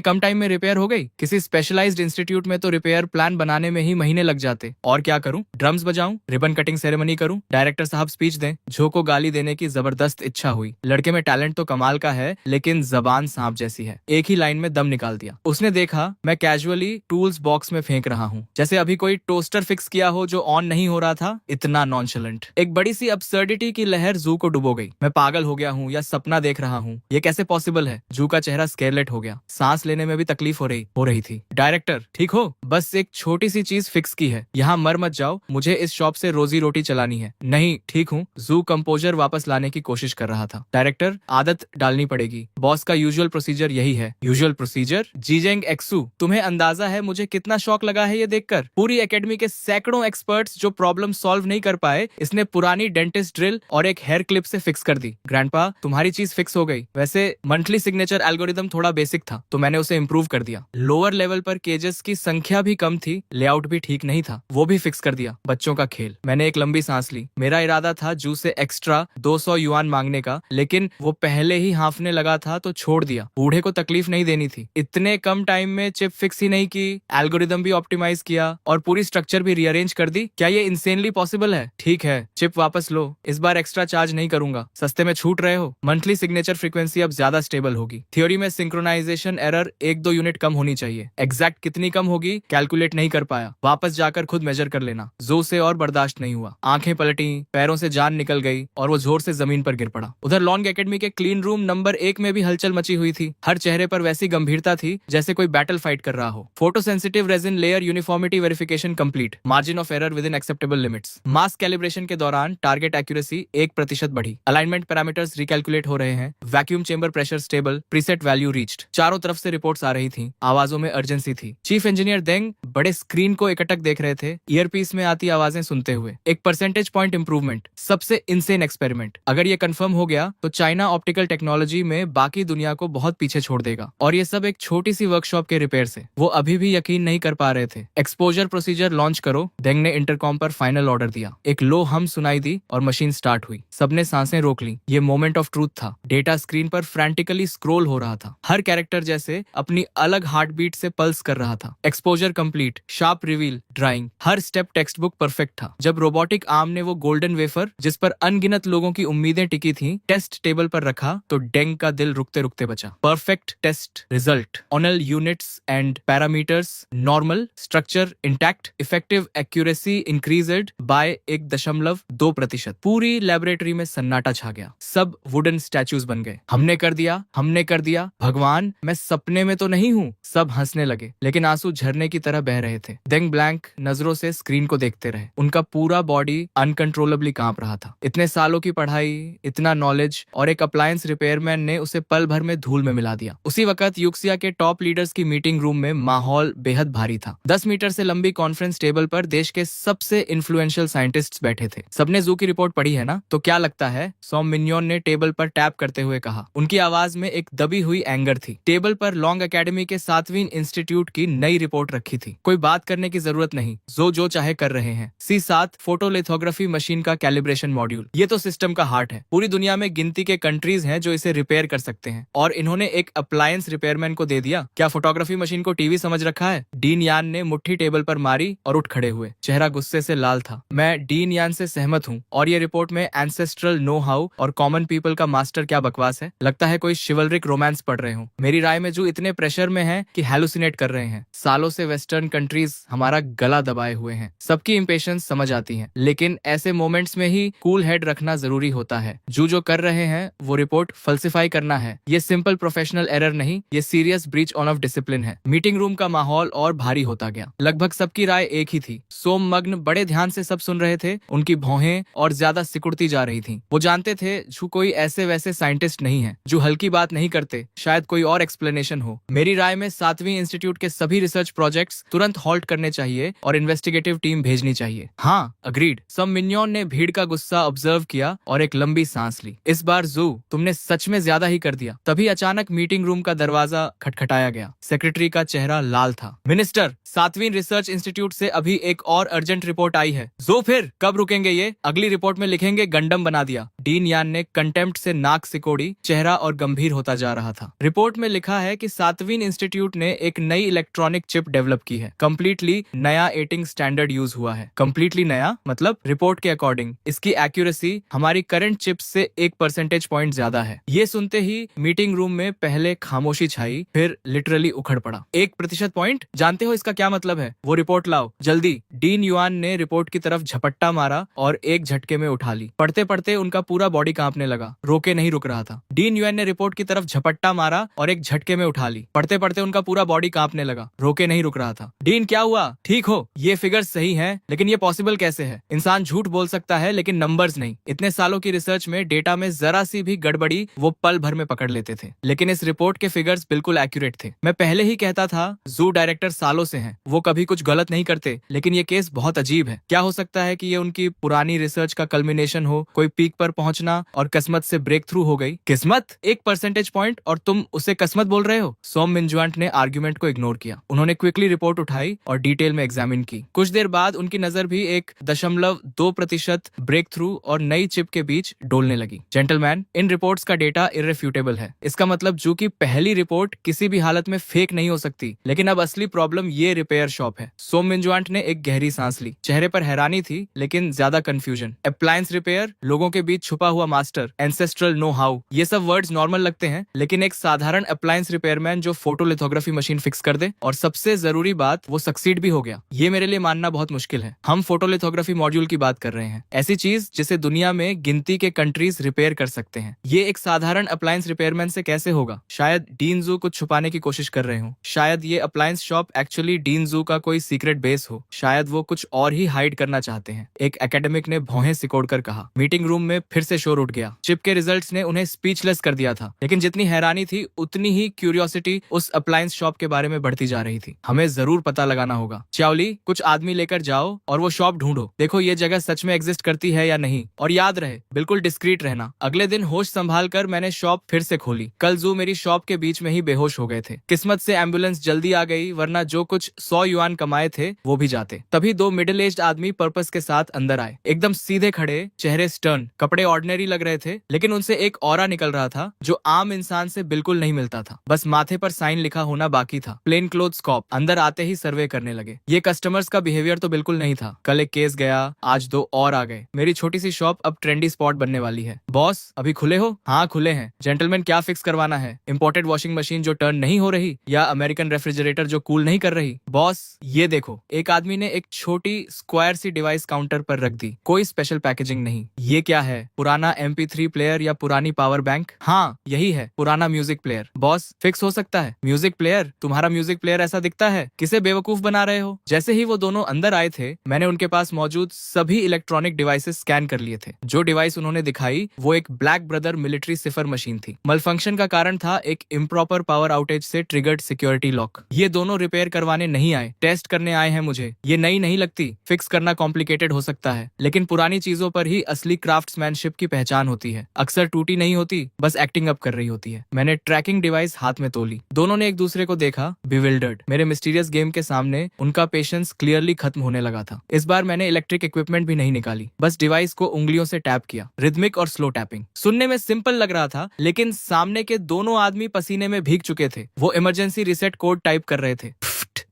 कम टाइम में रिपेयर हो गई? किसी स्पेशलाइज्ड इंस्टीट्यूट में तो रिपेयर प्लान बनाने में ही महीने लग जाते। और क्या करूं? ड्रम्स बजाऊं? रिबन कटिंग सेरेमनी करूं? डायरेक्टर साहब स्पीच दें? झो को गाली देने की जबरदस्त इच्छा हुई। लड़के में टैलेंट तो कमाल का है, लेकिन जबान सांप जैसी है। एक ही लाइन में दम निकाल दिया। उसने देखा मैं कैजुअली टूल्स बॉक्स में फेंक रहा हूँ, जैसे अभी कोई टोस्टर फिक्स किया हो जो ऑन नहीं हो रहा था। इतना नॉनचलेंट। एक बड़ी सी अब्सर्डिटी की लहर जू को डुबो गई। मैं पागल हो गया हूँ या सपना देख रहा हूँ? ये कैसे पॉसिबल है? जू का चेहरा स्केरलेट हो गया। सांस लेने में भी तकलीफ हो रही थी। डायरेक्टर, ठीक हो? बस एक छोटी सी चीज फिक्स की है, यहाँ मर मत जाओ, मुझे इस शॉप से रोजी रोटी चलानी है। नहीं, ठीक हूँ। जू कंपोजर वापस लाने की कोशिश कर रहा था। डायरेक्टर, आदत डालनी पड़ेगी, बॉस का यूजुअल प्रोसीजर यही है। Usual procedure? जीजेंग एक्सू, तुम्हें अंदाजा है मुझे कितना शौक लगा है ये देखकर? पूरी एकेडमी के सैकड़ों एक्सपर्ट्स जो प्रॉब्लम सॉल्व नहीं कर पाए, इसने पुरानी डेंटिस्ट ड्रिल और एक हेयर क्लिप से फिक्स कर दी। ग्रैंडपा, तुम्हारी चीज फिक्स हो गई। वैसे मंथली सिग्नेचर एल्गोरिदम थोड़ा बेसिक था, तो मैंने उसे इम्प्रूव कर दिया। लोअर लेवल पर केजेस की संख्या भी कम थी, लेआउट भी ठीक नहीं था, वो भी फिक्स कर दिया। बच्चों का खेल। मैंने एक लंबी सांस ली। मेरा इरादा था जू से एक्स्ट्रा 200 युआन मांगने का, लेकिन वो पहले ही हांफने लगा था तो छोड़ दिया। बूढ़े को तकलीफ नहीं देनी थी। इतने कम टाइम में चिप फिक्स ही नहीं की, एल्गोरिदम भी ऑप्टिमाइज किया और पूरी स्ट्रक्चर भी रीअरेंज कर दी। क्या ये इंसेनली पॉसिबल है? ठीक है, चिप वापस लो, इस बार एक्स्ट्रा चार्ज नहीं करूंगा। सस्ते में छूट रहे हो। मंथली सिग्नेचर फ्रीक्वेंसी अब ज्यादा स्टेबल होगी। थ्योरी में सिंक्रोनाइजेशन एरर 1-2 यूनिट कम होनी चाहिए। एग्जैक्ट कितनी कम होगी कैलकुलेट नहीं कर पाया। वापस जाकर खुद मेजर कर लेना। जो से और बर्दाश्त नहीं हुआ। आंखें पलटी, पैरों से जान निकल गई और वो जोर से जमीन पर गिर पड़ा। उधर लॉन्ग एकेडमी के क्लीन रूम नंबर 1 में भी हलचल मची हुई थी। हर चेहरे पर वैसी गंभीर गंभीरता थी जैसे कोई बैटल फाइट कर रहा हो। Photo sensitive resin layer uniformity verification complete, margin of error with in acceptable limits. Mass calibration के दौरान टारगेट एक्यूरेसी 1% बढ़ी। अलाइनमेंट पैरामीटर्स रिकैलकुलेट हो रहे हैं। Vacuum chamber pressure stable, preset value reached. चारों तरफ से रिपोर्ट्स आ रही थी, आवाजों में अर्जेंसी थी। चीफ इंजीनियर देंग बड़े स्क्रीन को एकटक देख रहे थे, ईयरपीस में आती आवाजें सुनते हुए। एक परसेंटेज पॉइंट इंप्रूवमेंट, सबसे इंसेन एक्सपेरिमेंट। अगर ये कंफर्म हो गया तो चाइना ऑप्टिकल टेक्नोलॉजी में बाकी दुनिया को बहुत पीछे छोड़ देगा। और ये सब एक छोटी सी वर्कशॉप के रिपेयर से। वो अभी भी यकीन नहीं कर पा रहे थे। एक्सपोजर प्रोसीजर लॉन्च करो, देंग ने इंटरकॉम पर फाइनल ऑर्डर दिया। एक लो हम सुनाई दी और मशीन स्टार्ट हुई। सबने सांसें रोक ली। ये मोमेंट ऑफ ट्रूथ था। डेटा स्क्रीन पर फ्रैंटिकली स्क्रॉल हो रहा था। हर कैरेक्टर जैसे अपनी अलग हार्ट बीट से पल्स कर रहा था। Exposure complete, sharp reveal, drawing, हर स्टेप टेक्स्ट बुक परफेक्ट था। जब रोबोटिक आर्म ने वो गोल्डन वेफर जिस पर अनगिनत लोगों की उम्मीदें टिकी थी टेस्ट टेबल पर रखा तो डेंग का दिल रुकते रुकते बचा। Perfect test result, all units and parameters normal, structure intact, effective accuracy increased by 1.2%। पूरी लेबोरेटरी में सन्नाटा छा गया। सब वुडन स्टैचूज बन गए। हमने कर दिया, हमने कर दिया, भगवान मैं सपने में तो नहीं हूँ। सब हंसने लगे, लेकिन आंसू झरने की तरह बह रहे थे। देंग ब्लैंक नजरों से स्क्रीन को देखते रहे। उनका पूरा बॉडी अनकंट्रोलेबली कांप रहा था। इतने सालों की पढ़ाई, इतना नॉलेज, और एक अप्लायंस रिपेयरमैन ने उसे पल भर में धूल में मिला दिया। उसी वक्त यूक्सिया के टॉप लीडर्स की मीटिंग रूम में माहौल बेहद भारी था। 10 मीटर से लंबी कॉन्फ्रेंस टेबल पर देश के सबसे इन्फ्लुएंशियल साइंटिस्ट्स बैठे थे। सबने जू की रिपोर्ट पढ़ी है ना? तो क्या लगता है? सॉम मिन्योन ने टेबल पर टैप करते हुए कहा। उनकी आवाज में एक दबी हुई एंगर थी। टेबल पर लॉन्ग एकेडमी के 7वीं इंस्टीट्यूट की नई रिपोर्ट रखी थी। कोई बात करने की जरूरत नहीं, जो चाहे कर रहे हैं। C7 फोटोलिथोग्राफी मशीन का कैलिब्रेशन मॉड्यूल, ये तो सिस्टम का हार्ट है। पूरी दुनिया में गिनती के कंट्रीज हैं जो इसे रिपेयर कर सकते हैं, और इन्होंने एक अप्लायंस रिपेयरमैन को दे दिया। क्या फोटोग्राफी मशीन को टीवी समझ रखा है? डीन यान ने मुट्ठी टेबल पर मारी और उठ खड़े हुए। चेहरा गुस्से से लाल था। मैं डीन यान से सहमत हूँ, और ये रिपोर्ट में एंसेस्ट्रल नो हाउ और कॉमन पीपल का मास्टर क्या बकवास है। लगता है कोई शिवलरिक रोमांस पढ़ रहे हो। मेरी राय में जो इतने प्रेशर में है कि हैलुसिनेट कर रहे हैं। सालों से वेस्टर्न कंट्रीज हमारा गला दबाए हुए हैं। सबकी इंपेशंस समझ आती है, लेकिन ऐसे मोमेंट्स में ही कूल हेड रखना जरूरी होता है। जो कर रहे हैं वो रिपोर्ट फल्सिफाई करना है। ये सिंपल प्रोफेशनल एरर नहीं, ये serious breach on off discipline है। मीटिंग रूम का माहौल और भारी होता गया। लगभग सबकी राय एक ही थी। सोम मग्न बड़े ध्यान से सब सुन रहे थे। उनकी भौहें और ज्यादा सिकुड़ती जा रही थी। वो जानते थे जो कोई ऐसे वैसे साइंटिस्ट नहीं है जो हल्की बात नहीं करते। शायद कोई और एक्सप्लेनेशन हो। मेरी राय में 7वीं इंस्टीट्यूट के सभी रिसर्च प्रोजेक्ट्स तुरंत हॉल्ट करने चाहिए और इन्वेस्टिगेटिव टीम भेजनी चाहिए। हाँ, अग्रीड। सम मिन्योन ने भीड़ का गुस्सा ऑब्जर्व किया और एक लंबी सांस ली। इस बार जू तुमने सच में ज्यादा ही कर दिया। तभी अचानक मीटिंग रूम का दरवाजा खटखटाया गया। सेक्रेटरी का चेहरा लाल था। मिनिस्टर, 7वीं रिसर्च इंस्टीट्यूट से अभी एक और अर्जेंट रिपोर्ट आई है। जो फिर कब रुकेंगे? ये अगली रिपोर्ट में लिखेंगे गंडम बना दिया। डीन यान ने कंटेम्प्ट से नाक सिकोड़ी। चेहरा और गंभीर होता जा रहा था। रिपोर्ट में लिखा है कि 7वीं इंस्टीट्यूट ने एक नई इलेक्ट्रॉनिक चिप डेवलप की है। कंप्लीटली नया एटिंग स्टैंडर्ड यूज हुआ है। कंप्लीटली नया मतलब रिपोर्ट के अकॉर्डिंग इसकी एक्यूरेसी हमारी करंट चिप्स से 1% पॉइंट ज्यादा है। ये सुनते ही मीटिंग रूम में पहले खामोशी छाई, फिर लिटरली उखड़ पड़ा। 1% पॉइंट? जानते हो इसका क्या मतलब है? वो रिपोर्ट लाओ जल्दी। डीन युआन ने रिपोर्ट की तरफ झपट्टा मारा और एक झटके में उठा ली। पढ़ते पढ़ते उनका पूरा बॉडी कांपने लगा। रोके नहीं रुक रहा था। डीन युआन ने रिपोर्ट की तरफ झपट्टा मारा और एक झटके में उठा ली। पढ़ते पढ़ते उनका पूरा बॉडी कांपने लगा। रोके नहीं रुक रहा था। डीन, क्या हुआ? ठीक हो? ये फिगर्स सही हैं, लेकिन ये पॉसिबल कैसे है? इंसान झूठ बोल सकता है लेकिन नंबर्स नहीं। इतने सालों की रिसर्च में डेटा में जरा सी भी गड़बड़ी वो पल भर में पकड़ लेते थे, लेकिन इस रिपोर्ट के फिगर्स बिल्कुल एक्यूरेट थे। मैं पहले ही कहता था जू डायरेक्टर सालों से हैं, वो कभी कुछ गलत नहीं करते, लेकिन ये केस बहुत अजीब है। क्या हो सकता है कि ये उनकी पुरानी रिसर्च का कल्मिनेशन हो? कोई पीक पर पहुंचना और किस्मत से ब्रेक थ्रू हो गई। किस्मत? 1% पॉइंट और तुम उसे किस्मत बोल रहे हो? सोम मिन्जुआंट ने आर्ग्यूमेंट को इग्नोर किया। उन्होंने क्विकली रिपोर्ट उठाई और डिटेल में एग्जामिन की। कुछ देर बाद उनकी नजर भी 1.2% ब्रेक थ्रू और नई चिप के बीच डोलने लगी। जेंटलमैन, इन रिपोर्ट्स का डेटा इररिफ्यूटेबल है। इसका मतलब जू की पहली रिपोर्ट किसी भी हालत में फेक नहीं हो सकती। लेकिन अब असली प्रॉब्लम ये रिपेयर शॉप है। सोम मिन्जुआंट ने एक गहरी सांस ली। चेहरे पर हैरानी थी लेकिन ज्यादा कंफ्यूजन। अप्लायंस रिपेयर, लोगों के बीच छुपा हुआ मास्टर, एंसेस्ट्रल नो हाउ, ये सब वर्ड्स नॉर्मल लगते हैं, लेकिन एक साधारण अप्लायंस रिपेयरमैन जो फोटोलिथोग्राफी मशीन फिक्स कर दे, और सबसे जरूरी बात, वो सक्सीड भी हो गया, ये मेरे लिए मानना बहुत मुश्किल है। हम फोटोलिथोग्राफी मॉड्यूल की बात कर रहे हैं, ऐसी चीज जिसे दुनिया में गिनती के कंट्रीज रिपेयर कर सकते हैं। ये एक साधारण अप्लायंस रिपेयरमैन से कैसे होगा? शायद डीन जू कुछ छुपाने की कोशिश कर रहे हो, शायद ये अप्लायंस शॉप एक्चुअली डीन जू का कोई सीक्रेट बेस हो, शायद वो कुछ और ही हाइड करना चाहते हैं, एक एकेडमिक ने भौहें सिकोड़कर कहा। मीटिंग रूम में फिर से शोर उठ गया। चिप के रिजल्ट्स ने उन्हें स्पीचलेस कर दिया था, लेकिन जितनी हैरानी थी उतनी ही क्यूरियोसिटी उस अप्लायंस शॉप के बारे में बढ़ती जा रही थी। हमें जरूर पता लगाना होगा। चावली, कुछ आदमी लेकर जाओ और वो शॉप ढूंढो, देखो ये जगह सच में एग्जिस्ट करती है या नहीं, और याद रहे बिल्कुल डिस्क्रीट रहना। अगले दिन होश संभाल कर मैंने शॉप फिर से खोली। कल जू मेरी शॉप के बीच में ही बेहोश हो गए थे। किस्मत से एम्बुलेंस जल्दी आ गई, वरना जो कुछ 100 युआन कमाए थे वो भी जाते। तभी 2 मिडिल एज्ड आदमी पर्पस के साथ अंदर आए, एकदम सीधे खड़े, चेहरे स्टर्न, कपड़े ऑर्डिनरी लग रहे थे, लेकिन उनसे एक ऑरा निकल रहा था जो आम इंसान से बिल्कुल नहीं मिलता था। बस माथे पर साइन लिखा होना बाकी था। Plain clothes cop. अंदर आते ही सर्वे करने लगे। ये कस्टमर्स का बिहेवियर तो बिल्कुल नहीं था। कल एक केस गया, आज 2 और आ गए। मेरी छोटी सी शॉप अब ट्रेंडी स्पॉट बनने वाली है। बॉस, अभी खुले हो? हाँ खुले हैं। जेंटलमैन, क्या फिक्स करवाना है? इंपोर्टेड वॉशिंग मशीन जो टर्न नहीं हो रही, या अमेरिकन रेफ्रिजरेटर जो कूल नहीं कर रही? बॉस, ये देखो। एक आदमी ने एक छोटी स्क्वायर सी डिवाइस काउंटर पर रख दी, कोई स्पेशल पैकेजिंग नहीं। ये क्या है? पुराना MP3 प्लेयर या पुरानी पावर बैंक? हाँ यही है, पुराना म्यूजिक प्लेयर। बॉस, फिक्स हो सकता है। Music player? तुम्हारा म्यूजिक प्लेयर ऐसा दिखता है? किसे बेवकूफ बना रहे हो? जैसे ही वो दोनों अंदर आए थे, मैंने उनके पास मौजूद सभी इलेक्ट्रॉनिक डिवाइसेस स्कैन कर लिए थे। जो डिवाइस उन्होंने दिखाई वो एक ब्लैक ब्रदर मिलिट्री सिफर मशीन थी। मलफंक्शन का कारण था एक इम्प्रॉपर पावर आउटेज से ट्रिगर्ड सिक्योरिटी लॉक। ये दोनों रिपेयर करवाने नहीं आए, टेस्ट करने आए हैं मुझे। ये नई नहीं लगती, फिक्स करना कॉम्प्लिकेटेड हो सकता है, लेकिन पुरानी चीजों पर ही असली क्राफ्ट्समैनशिप की पहचान होती है। अक्सर टूटी नहीं होती, बस एक्टिंग अप कर रही होती है। मैंने ट्रैकिंग डिवाइस हाथ में तोली। दोनों ने एक दूसरे को देखा, बिविल्डर्ड। मेरे मिस्टीरियस गेम के सामने उनका पेशेंस क्लियरली खत्म होने लगा था। इस बार मैंने इलेक्ट्रिक इक्विपमेंट भी नहीं निकाली, बस डिवाइस को उंगलियों से टैप किया। रिदमिक और स्लो टैपिंग। सुनने में सिंपल लग रहा था, लेकिन सामने के दोनों आदमी पसीने में भीग चुके थे। वो इमरजेंसी रिसेट कोड टाइप कर रहे थे।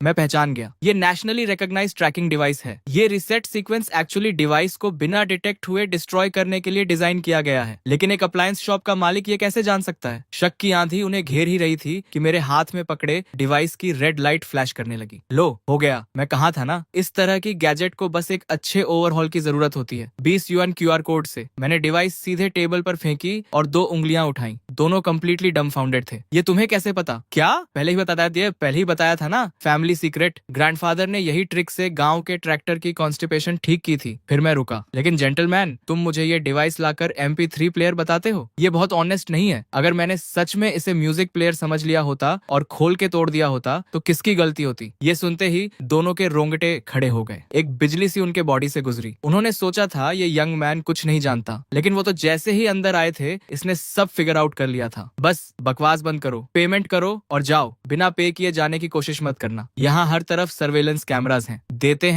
मैं पहचान गया, ये नेशनली रिकॉग्नाइज्ड ट्रैकिंग डिवाइस है। ये रिसेट सीक्वेंस एक्चुअली डिवाइस को बिना डिटेक्ट हुए डिस्ट्रॉय करने के लिए डिजाइन किया गया है, लेकिन एक अप्लायंस शॉप का मालिक ये कैसे जान सकता है? शक की आंधी उन्हें घेर ही रही थी कि मेरे हाथ में पकड़े डिवाइस की रेड लाइट फ्लैश करने लगी। लो, हो गया। मैं कहा था ना, इस तरह की गैजेट को बस एक अच्छे ओवरहॉल की जरूरत होती है। 20 युआन QR कोड से मैंने डिवाइस सीधे टेबल पर फेंकी और 2 उंगलियां उठाई। दोनों कंप्लीटली डम्फाउंडेड थे। ये तुम्हें कैसे पता? क्या? पहले ही बताया था ना, फैमिली सीक्रेट। ग्रैंडफादर ने यही ट्रिक से गांव के ट्रैक्टर की कॉन्स्टिपेशन ठीक की थी। फिर मैं रुका। लेकिन जेंटलमैन, तुम मुझे ये डिवाइस लाकर MP3 प्लेयर बताते हो? ये बहुत ऑनेस्ट नहीं है। अगर मैंने सच में इसे म्यूजिक प्लेयर समझ लिया होता और खोल के तोड़ दिया होता तो किसकी गलती होती? ये सुनते ही दोनों के रोंगटे खड़े हो गए। एक बिजली सी उनके बॉडी से गुजरी। उन्होंने सोचा था ये यंग मैन कुछ नहीं जानता, लेकिन वो तो जैसे ही अंदर आए थे, इसने सब फिगर आउट कर लिया था। बस बकवास बंद करो, पेमेंट करो और जाओ। बिना पे किए जाने की कोशिश मत करना। यहाँ हर तरफ सर्वेलेंस कैमरास हैं। देते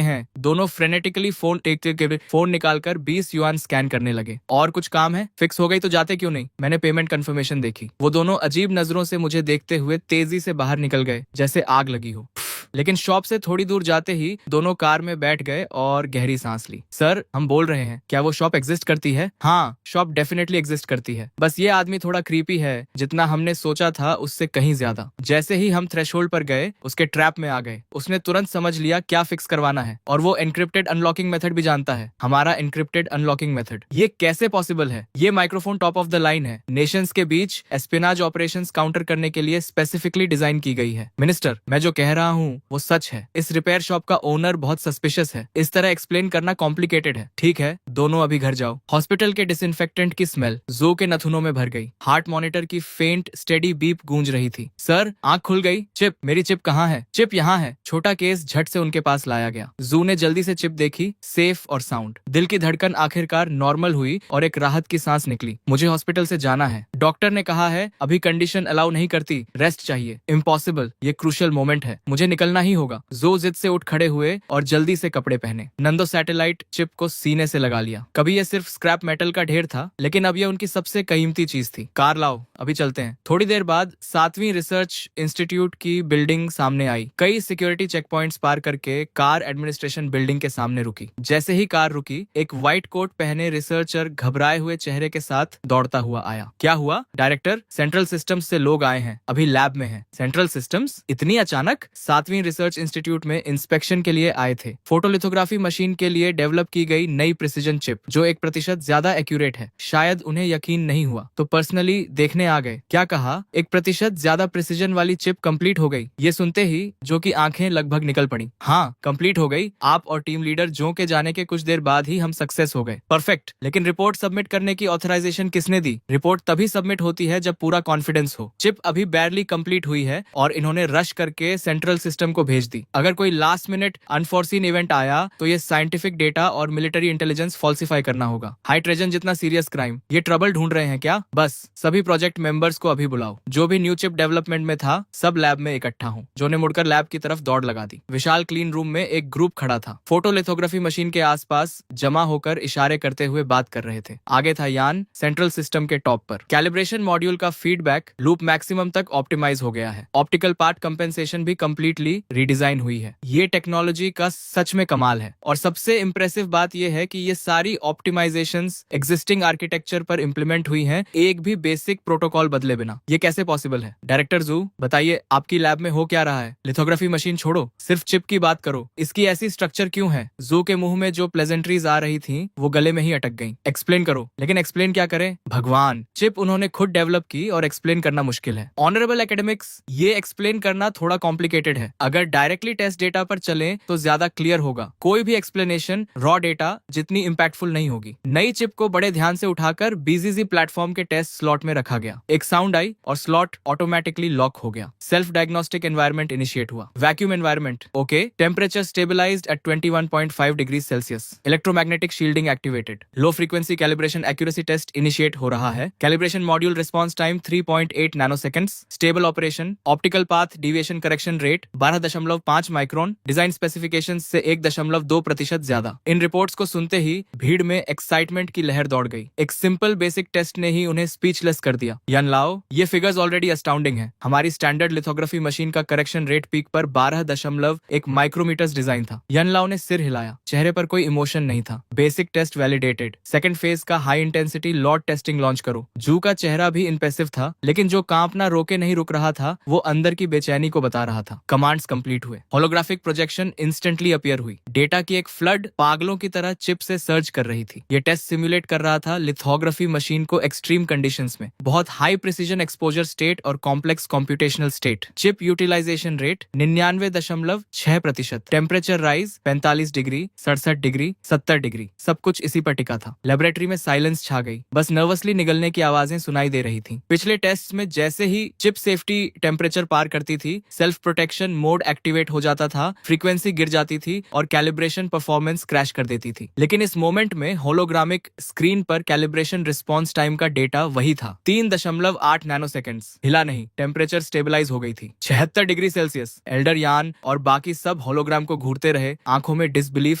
हैं। दोनों फ्रेनेटिकली फोन निकालकर 20 युआन स्कैन करने लगे। और कुछ काम है? फिक्स हो गई तो जाते क्यों नहीं? मैंने पेमेंट कंफर्मेशन देखी। वो दोनों अजीब नजरों से मुझे देखते हुए तेजी से बाहर निकल गए, जैसे आग लगी हो। लेकिन शॉप से थोड़ी दूर जाते ही दोनों कार में बैठ गए और गहरी सांस ली। सर, हम बोल रहे हैं, क्या वो शॉप एग्जिस्ट करती है? हाँ, शॉप डेफिनेटली एग्जिस्ट करती है। बस ये आदमी थोड़ा क्रीपी है, जितना हमने सोचा था उससे कहीं ज्यादा। जैसे ही हम थ्रेशोल्ड पर गए, उसके ट्रैप में आ गए। उसने तुरंत समझ लिया क्या फिक्स करवाना है, और वो एनक्रिप्टेड अनलॉकिंग मेथड भी जानता है। हमारा एनक्रिप्टेड अनलॉकिंग मेथड। ये कैसे पॉसिबल है? ये microphone top of the line है। नेशंस के बीच एस्पिनाज ऑपरेशंस काउंटर करने के लिए स्पेसिफिकली डिजाइन की गई है। मिनिस्टर, मैं जो कह रहा हूँ वो सच है। इस रिपेयर शॉप का ओनर बहुत सस्पिशियस है। इस तरह एक्सप्लेन करना कॉम्प्लिकेटेड है। ठीक है, दोनों अभी घर जाओ। हॉस्पिटल के डिसइंफेक्टेंट की स्मेल जू के नथुनों में भर गई। हार्ट मॉनिटर की फेंट स्टेडी बीप गूंज रही थी। सर, आंख खुल गई। चिप, मेरी चिप कहाँ है? चिप यहाँ है। छोटा केस झट से उनके पास लाया गया। जू ने जल्दी से चिप देखी, सेफ और साउंड। दिल की धड़कन आखिरकार नॉर्मल हुई और एक राहत की सांस निकली। मुझे हॉस्पिटल से जाना है। डॉक्टर ने कहा है अभी कंडीशन अलाउ नहीं करती, रेस्ट चाहिए। इम्पॉसिबल, ये क्रूशियल मोमेंट है, मुझे निकलना होना ही होगा। जो जिद से उठ खड़े हुए और जल्दी से कपड़े पहने। नंदो सैटेलाइट चिप को सीने से लगा लिया। कभी ये सिर्फ स्क्रैप मेटल का ढेर था, लेकिन अब ये उनकी सबसे कीमती चीज थी। कार लाओ, अभी चलते हैं। थोड़ी देर बाद 7वीं रिसर्च इंस्टीट्यूट की बिल्डिंग सामने आई। कई सिक्योरिटी चेक पॉइंट्स पार करके कार एडमिनिस्ट्रेशन बिल्डिंग के सामने रुकी। जैसे ही कार रुकी, एक व्हाइट कोट पहने रिसर्चर घबराए हुए चेहरे के साथ दौड़ता हुआ आया। क्या हुआ? डायरेक्टर, सेंट्रल सिस्टम्स से लोग आए हैं, अभी लैब में हैं। Central systems? इतनी अचानक? 7वीं रिसर्च इंस्टीट्यूट में इंस्पेक्शन के लिए आए थे। फोटोलिथोग्राफी मशीन के लिए डेवलप की गई नई प्रिसीजन चिप, जो 1% ज्यादा एक्यूरेट है। शायद उन्हें यकीन नहीं हुआ, तो पर्सनली देखने आ गए। क्या कहा? 1% ज्यादा प्रिसीजन वाली चिप कंप्लीट हो गई। ये सुनते ही जो की आंखें लगभग निकल पड़ी। हाँ, कंप्लीट हो गई। आप और टीम लीडर जो के जाने के कुछ देर बाद ही हम सक्सेस हो गए। परफेक्ट। लेकिन रिपोर्ट सबमिट करने की ऑथराइजेशन किसने दी? रिपोर्ट तभी सबमिट होती है जब पूरा कॉन्फिडेंस हो। चिप अभी बैरली कंप्लीट हुई है और इन्होंने रश करके सेंट्रल सिस्टम को भेज दी। अगर कोई लास्ट मिनट अनफोर्सीन इवेंट आया तो ये साइंटिफिक डेटा और मिलिट्री इंटेलिजेंस फॉल्सिफाई करना होगा। हाई ट्रेजन जितना सीरियस क्राइम। ये ट्रबल ढूंढ रहे हैं क्या? बस सभी प्रोजेक्ट मेंबर्स को अभी बुलाओ। जो भी न्यू चिप डेवलपमेंट में था, सब लैब में इकट्ठा हो। जो ने मुड़कर लैब की तरफ दौड़ लगा दी। विशाल क्लीन रूम में एक ग्रुप खड़ा था। फोटोलिथोग्राफी मशीन के आसपास जमा होकर इशारे करते हुए बात कर रहे थे। आगे था यान, सेंट्रल सिस्टम के टॉप पर। कैलिब्रेशन मॉड्यूल का फीडबैक लूप मैक्सिमम तक ऑप्टिमाइज हो गया है। ऑप्टिकल पार्ट कंपेंसेशन भी कंप्लीटली रीडिजाइन हुई है। ये टेक्नोलॉजी का सच में कमाल है। और सबसे इंप्रेसिव बात यह है कि ये सारी ऑप्टिमाइजेशंस एग्जिस्टिंग आर्किटेक्चर पर इंप्लीमेंट हुई हैं, एक भी बेसिक प्रोटोकॉल बदले बिना। ये कैसे पॉसिबल है? डायरेक्टर जू, बताइए आपकी लैब में हो क्या रहा है? लिथोग्राफी मशीन छोड़ो, सिर्फ चिप की बात करो। इसकी ऐसी स्ट्रक्चर क्यों है? जू के मुंह में जो प्लेजेंट्रीज आ रही थी वो गले में ही अटक गईं। एक्सप्लेन करो। लेकिन एक्सप्लेन क्या करें? भगवान, चिप उन्होंने खुद डेवलप की और एक्सप्लेन करना मुश्किल है। ऑनरेबल एकेडमिक्स, ये एक्सप्लेन करना थोड़ा कॉम्प्लिकेटेड है। अगर डायरेक्टली टेस्ट डेटा पर चलें तो ज्यादा क्लियर होगा। कोई भी एक्सप्लेनेशन रॉ डेटा जितनी इंपैक्टफुल नहीं होगी। नई चिप को बड़े ध्यान से उठाकर बीजीजी प्लेटफॉर्म के टेस्ट स्लॉट में रखा गया। एक साउंड आई और स्लॉट ऑटोमेटिकली लॉक हो गया। सेल्फ डायग्नोस्टिक एनवायरनमेंट इनिशिएट हुआ। Vacuum environment okay. Temperature stabilized at 21.5 degree Celsius. Electromagnetic shielding activated. Low frequency calibration accuracy test initiate हो रहा है। Calibration module response time 3.8 nanoseconds. Stable operation. Optical path deviation correction rate 12.5 micron. Design specifications से 1.2% ज्यादा। इन reports को सुनते ही भीड़ में excitement की लहर दौड़ गई। एक सिंपल बेसिक टेस्ट ने ही उन्हें स्पीचलेस कर दिया। यान लाओ, ये फिगर्स ऑलरेडी अस्टाउंडिंग है। हमारी स्टैंडर्ड लिथोग्राफी मशीन का करेक्शन रेट पीक पर 12.1 माइक्रोमीटर्स डिजाइन था। यान लाओ ने सिर हिलाया। चेहरे पर कोई इमोशन नहीं था। Basic test validated. Second phase का high intensity load testing launch करो। जू का चेहरा भी इम्प्रेसिव था, लेकिन जो कांपना रोके नहीं रुक रहा था वो अंदर की बेचैनी को बता रहा था। कमांड्स कंप्लीट हुए। होलोग्राफिक प्रोजेक्शन इंस्टेंटली अपीयर हुई। डेटा की एक फ्लड पागलों की तरह चिप से सर्च कर रही थी। ये टेस्ट सिमुलेट कर रहा था लिथोग्राफी मशीन को एक्सट्रीम कंडीशंस में, बहुत हाई प्रिसीजन एक्सपोजर स्टेट और complex computational state. Chip utilization rate 99.6%। Temperature rise 45 degree, 67 degree, 70 degree. सब कुछ इसी पर टिका था। लेबोरेटरी में साइलेंस छा गई। बस नर्वसली निगलने की आवाजें सुनाई दे रही थी। पिछले टेस्ट में जैसे ही चिप सेफ्टी टेम्परेचर पार करती थी, सेल्फ प्रोटेक्शन मोड एक्टिवेट हो जाता था, फ्रीक्वेंसी गिर जाती थी और कैलिब्रेशन परफॉर्मेंस क्रैश कर देती थी। लेकिन इस मोमेंट में होलोग्रामिक स्क्रीन पर कैलिब्रेशन रिस्पॉन्स टाइम का डेटा वही था, 3.8 नैनोसेकंड्स। हिला नहीं। टेम्परेचर स्टेबलाइज हो गई थी, 76 डिग्री सेल्सियस। एल्डर यान और बाकी सब होलोग्राम को घूरते रहे। आंखों में डिसबिलीफ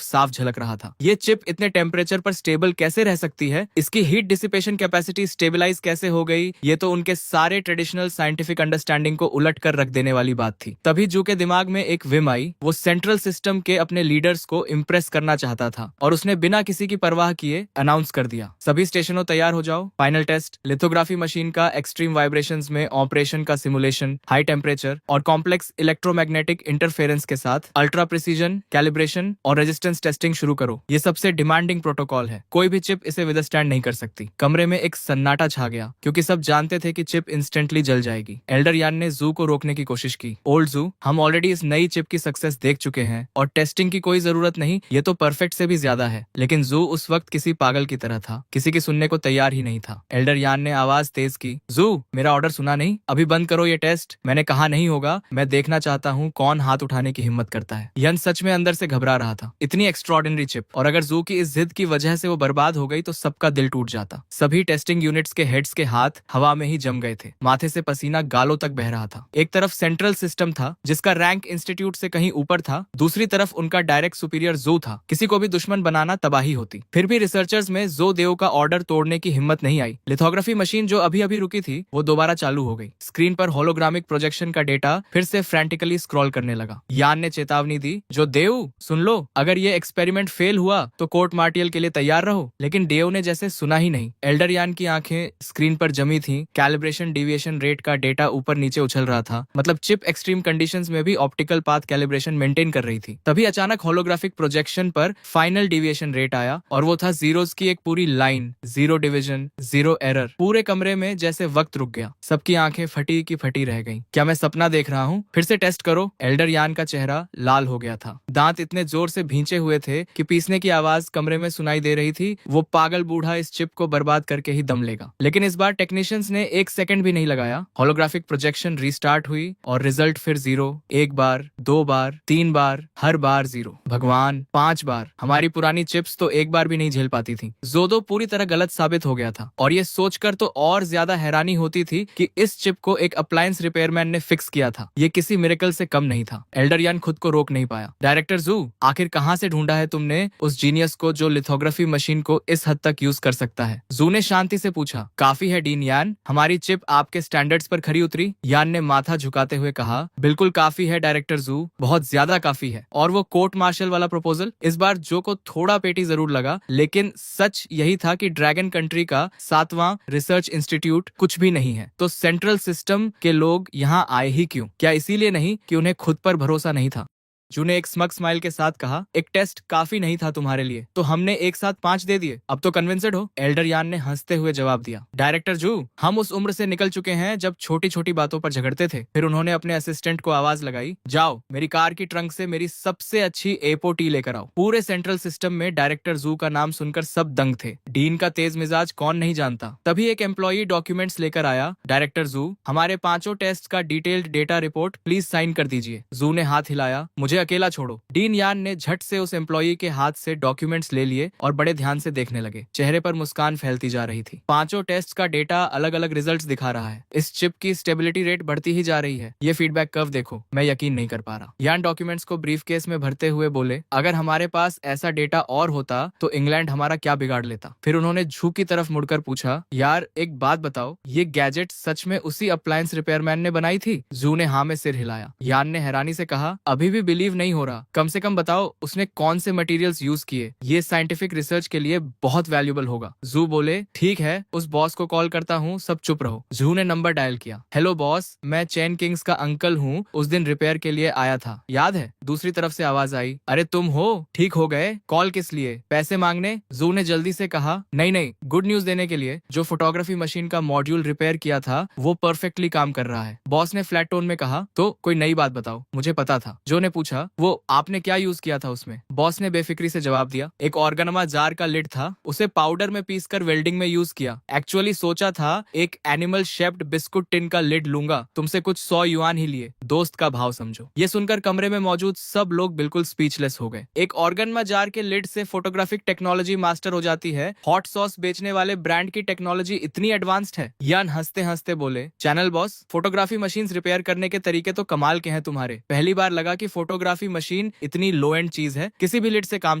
साफ झलक रहा था। ये चिप इतने टेम्परेचर पर स्टेबल कैसे रह सकती है? इसकी हीट डिसिपेशन कैपेसिटी स्टेबलाइज कैसे हो गई? ये तो उनके सारे ट्रेडिशनल साइंटिफिक अंडरस्टैंडिंग को उलट कर रख देने वाली बात थी। तभी जू के दिमाग में एक विम आई। वो सेंट्रल सिस्टम के अपने लीडर्स को इम्प्रेस करना चाहता था और उसने बिना किसी की परवाह किए अनाउंस कर दिया, सभी स्टेशनों तैयार हो जाओ। फाइनल टेस्ट, लिथोग्राफी मशीन का एक्सट्रीम वाइब्रेशंस में ऑपरेशन का सिमुलेशन, हाई टेम्परेचर और कॉम्प्लेक्स इलेक्ट्रोमैग्नेटिक इंटरफेरेंस के साथ अल्ट्रा प्रिसीजन, कैलिब्रेशन और रेजिस्टेंस टेस्टिंग शुरू करो। ये सबसे डिमांडिंग प्रोटोकॉल है। कोई भी चिप इसे विदस्टैंड नहीं कर सकती। कमरे में एक सन्नाटा छा गया, क्योंकि सब जानते थे कि चिप इंस्टेंटली जल जाएगी। एल्डर यान ने जू को रोकने की कोशिश की। ओल्ड जू, हम ऑलरेडी इस नई चिप की सक्सेस देख चुके हैं और टेस्टिंग की कोई जरूरत नहीं, ये तो परफेक्ट से भी ज्यादा है। लेकिन जू उस वक्त किसी पागल की तरह था, किसी की सुनने को तैयार ही नहीं था। एल्डर यान ने आवाज तेज की, जू, मेरा ऑर्डर सुना नहीं? अभी बंद करो ये टेस्ट। मैंने कहा नहीं होगा। मैं देखना चाहता हूँ कौन हाथ उठाने की हिम्मत करता है। यन सच में अंदर से घबरा रहा था। इतनी एक्स्ट्रॉर्डिनरी चिप, और अगर जू की इस जिद की वजह से वो बर्बाद हो गई तो सबका दिल टूट जाता। सभी टेस्टिंग यूनिट्स के हेड्स के हाथ हवा में ही जम गए थे। माथे से पसीना गालों तक बह रहा था। एक तरफ सेंट्रल सिस्टम था जिसका रैंक प्लैंक इंस्टीट्यूट से कहीं ऊपर था, दूसरी तरफ उनका डायरेक्ट सुपीरियर जू था। किसी को भी दुश्मन बनाना तबाही होती। फिर भी रिसर्चर्स में जो देव का ऑर्डर तोड़ने की हिम्मत नहीं आई। लिथोग्राफी मशीन जो अभी अभी रुकी थी वो दोबारा चालू हो गई। स्क्रीन पर होलोग्रामिक प्रोजेक्शन का डेटा फिर से फ्रैंटिकली स्क्रॉल करने लगा। यान ने चेतावनी दी, जो देव सुन लो, अगर ये एक्सपेरिमेंट फेल हुआ तो कोर्ट मार्टियल के लिए तैयार रहो। लेकिन देव ने जैसे सुना ही नहीं। एल्डर यान की आंखें स्क्रीन पर जमी थी। कैलिब्रेशन डिविएशन रेट का डेटा ऊपर नीचे उछल रहा था, मतलब चिप एक्सट्रीम कंडीशंस में भी ऑप्टिकल पाथ कैलिब्रेशन मेंटेन कर रही थी। तभी अचानक होलोग्राफिक प्रोजेक्शन पर फाइनल डिविएशन रेट आया और वो था जीरोस की एक पूरी लाइन, 0 डिवीजन, 0 एरर। पूरे कमरे में जैसे वक्त रुक गया। सबकी आंखें फटी की फटी रह गईं। क्या मैं सपना देख रहा हूँ? फिर से टेस्ट करो। एल्डर यान का चेहरा लाल हो गया था। दांत इतने जोर से भींचे हुए थे कि पीसने की आवाज कमरे में सुनाई दे रही थी। वो पागल बूढ़ा इस चिप को बर्बाद करके ही दम लेगा। लेकिन इस बार टेक्नीशियंस ने 1 सेकंड भी नहीं लगाया। होलोग्राफिक प्रोजेक्शन रीस्टार्ट हुई और रिजल्ट फिर 0, 1 बार, 2 बार, 3 बार, हर बार 0। भगवान, 5 बार। हमारी पुरानी चिप्स तो एक बार भी नहीं झेल पाती थी। जोदो पूरी तरह गलत साबित हो गया था और ये सोचकर तो और ज्यादा हैरानी होती थी कि इस चिप को एक अप्लायंस रिपेयरमैन ने फिक्स किया था। ये किसी मिरेकल से कम नहीं था। एल्डर यान खुद को रोक नहीं पाया। डायरेक्टर जू, आखिर कहां से ढूंढा है तुमने उस जीनियस को जो लिथोग्राफी मशीन को इस हद तक यूज कर सकता है? जू ने शांति से पूछा। काफी है डीन यान, हमारी चिप आपके स्टैंडर्ड्स पर खरी उतरी? यान ने माथा झुकाते हुए कहा। बिल्कुल काफी है डायरेक्टर जू, बहुत ज्यादा काफी है। और वो कोर्ट मार्शल वाला प्रपोजल? इस बार जो को थोड़ा पेटी जरूर लगा, लेकिन सच यही था कि ड्रैगन कंट्री का 7वां रिसर्च इंस्टीट्यूट कुछ भी नहीं है। तो सेंट्रल सिस्टम के लोग यहाँ आए ही क्यों? क्या इसीलिए नहीं कि उन्हें खुद पर भरोसा नहीं था? जू ने एक स्मग स्माइल के साथ कहा, एक टेस्ट काफी नहीं था तुम्हारे लिए, तो हमने एक साथ 5 दे दिए। अब तो कन्विंस्ड हो? एल्डर यान ने हंसते हुए जवाब दिया। डायरेक्टर जू, हम उस उम्र से निकल चुके हैं जब छोटी छोटी बातों पर झगड़ते थे। फिर उन्होंने अपने असिस्टेंट को आवाज लगाई, जाओ मेरी कार की ट्रंक से मेरी सबसे अच्छी एपो टी लेकर आओ। पूरे सेंट्रल सिस्टम में डायरेक्टर जू का नाम सुनकर सब दंग थे। डीन का तेज मिजाज कौन नहीं जानता। तभी एक एम्प्लॉई डॉक्यूमेंट्स लेकर आया। डायरेक्टर जू, हमारे 5 टेस्ट का detailed data report please sign कर दीजिए। जू ने हाथ हिलाया, मुझे अकेला छोड़ो। डीन यान ने झट से उस एम्प्लॉई के हाथ से डॉक्यूमेंट्स ले लिए और बड़े ध्यान से देखने लगे। चेहरे पर मुस्कान फैलती जा रही थी। 5 टेस्ट का डेटा अलग अलग रिजल्ट्स दिखा रहा है। इस चिप की स्टेबिलिटी रेट बढ़ती ही जा रही है। ये फीडबैक कर्व देखो, मैं यकीन नहीं कर पा रहा। यान डॉक्यूमेंट्स को ब्रीफकेस में भरते हुए बोले, अगर हमारे पास ऐसा डेटा और होता तो इंग्लैंड हमारा क्या बिगाड़ लेता? फिर उन्होंने झू की तरफ मुड़कर पूछा, यार एक बात बताओ, ये गैजेट सच में उसी अप्लायंस रिपेयरमैन ने बनाई थी? जू ने हाँ में सिर हिलाया। यान ने हैरानी से कहा, अभी भी बिलीव नहीं हो रहा। कम से कम बताओ उसने कौन से मटेरियल्स यूज किए। ये साइंटिफिक रिसर्च के लिए बहुत वैल्यूबल होगा। जू बोले, ठीक है, उस बॉस को कॉल करता हूँ, सब चुप रहो। जू ने नंबर डायल किया। हेलो बॉस, मैं चैन किंग्स का अंकल हूँ, उस दिन रिपेयर के लिए आया था, याद है? दूसरी तरफ से आवाज आई, अरे तुम हो? ठीक हो गए? कॉल किस लिए? पैसे मांगने? जू ने जल्दी से कहा, नहीं नहीं, गुड न्यूज देने के लिए। जो फोटोग्राफी मशीन का मॉड्यूल रिपेयर किया था वो परफेक्टली काम कर रहा है। बॉस ने फ्लैट टोन में कहा, तो कोई नई बात बताओ, मुझे पता था। जो ने पूछा, वो आपने क्या यूज किया था उसमें? बॉस ने बेफिक्री से जवाब दिया, एक ऑर्गेनमा जार का लिड था, उसे पाउडर में पीसकर वेल्डिंग में यूज किया। एक्चुअली सोचा था एक एनिमल शेप्ड बिस्कुट टिन का लिड लूंगा, तुमसे कुछ 100 युआन ही लिए। दोस्त का भाव समझो। ये सुनकर कमरे में मौजूद सब लोग बिल्कुल स्पीचलेस हो गए। एक ऑर्गेनमा जार के लिड से फोटोग्राफिक टेक्नोलॉजी मास्टर हो जाती है। हॉट सॉस बेचने वाले ब्रांड की टेक्नोलॉजी इतनी एडवांस्ड है। यान हंसते हंसते बोले, channel boss, photography machine repair करने के तरीके तो कमाल के हैं तुम्हारे। पहली बार लगा कि फोटोग्राफी मशीन इतनी लो एंड चीज है, किसी भी लिड से काम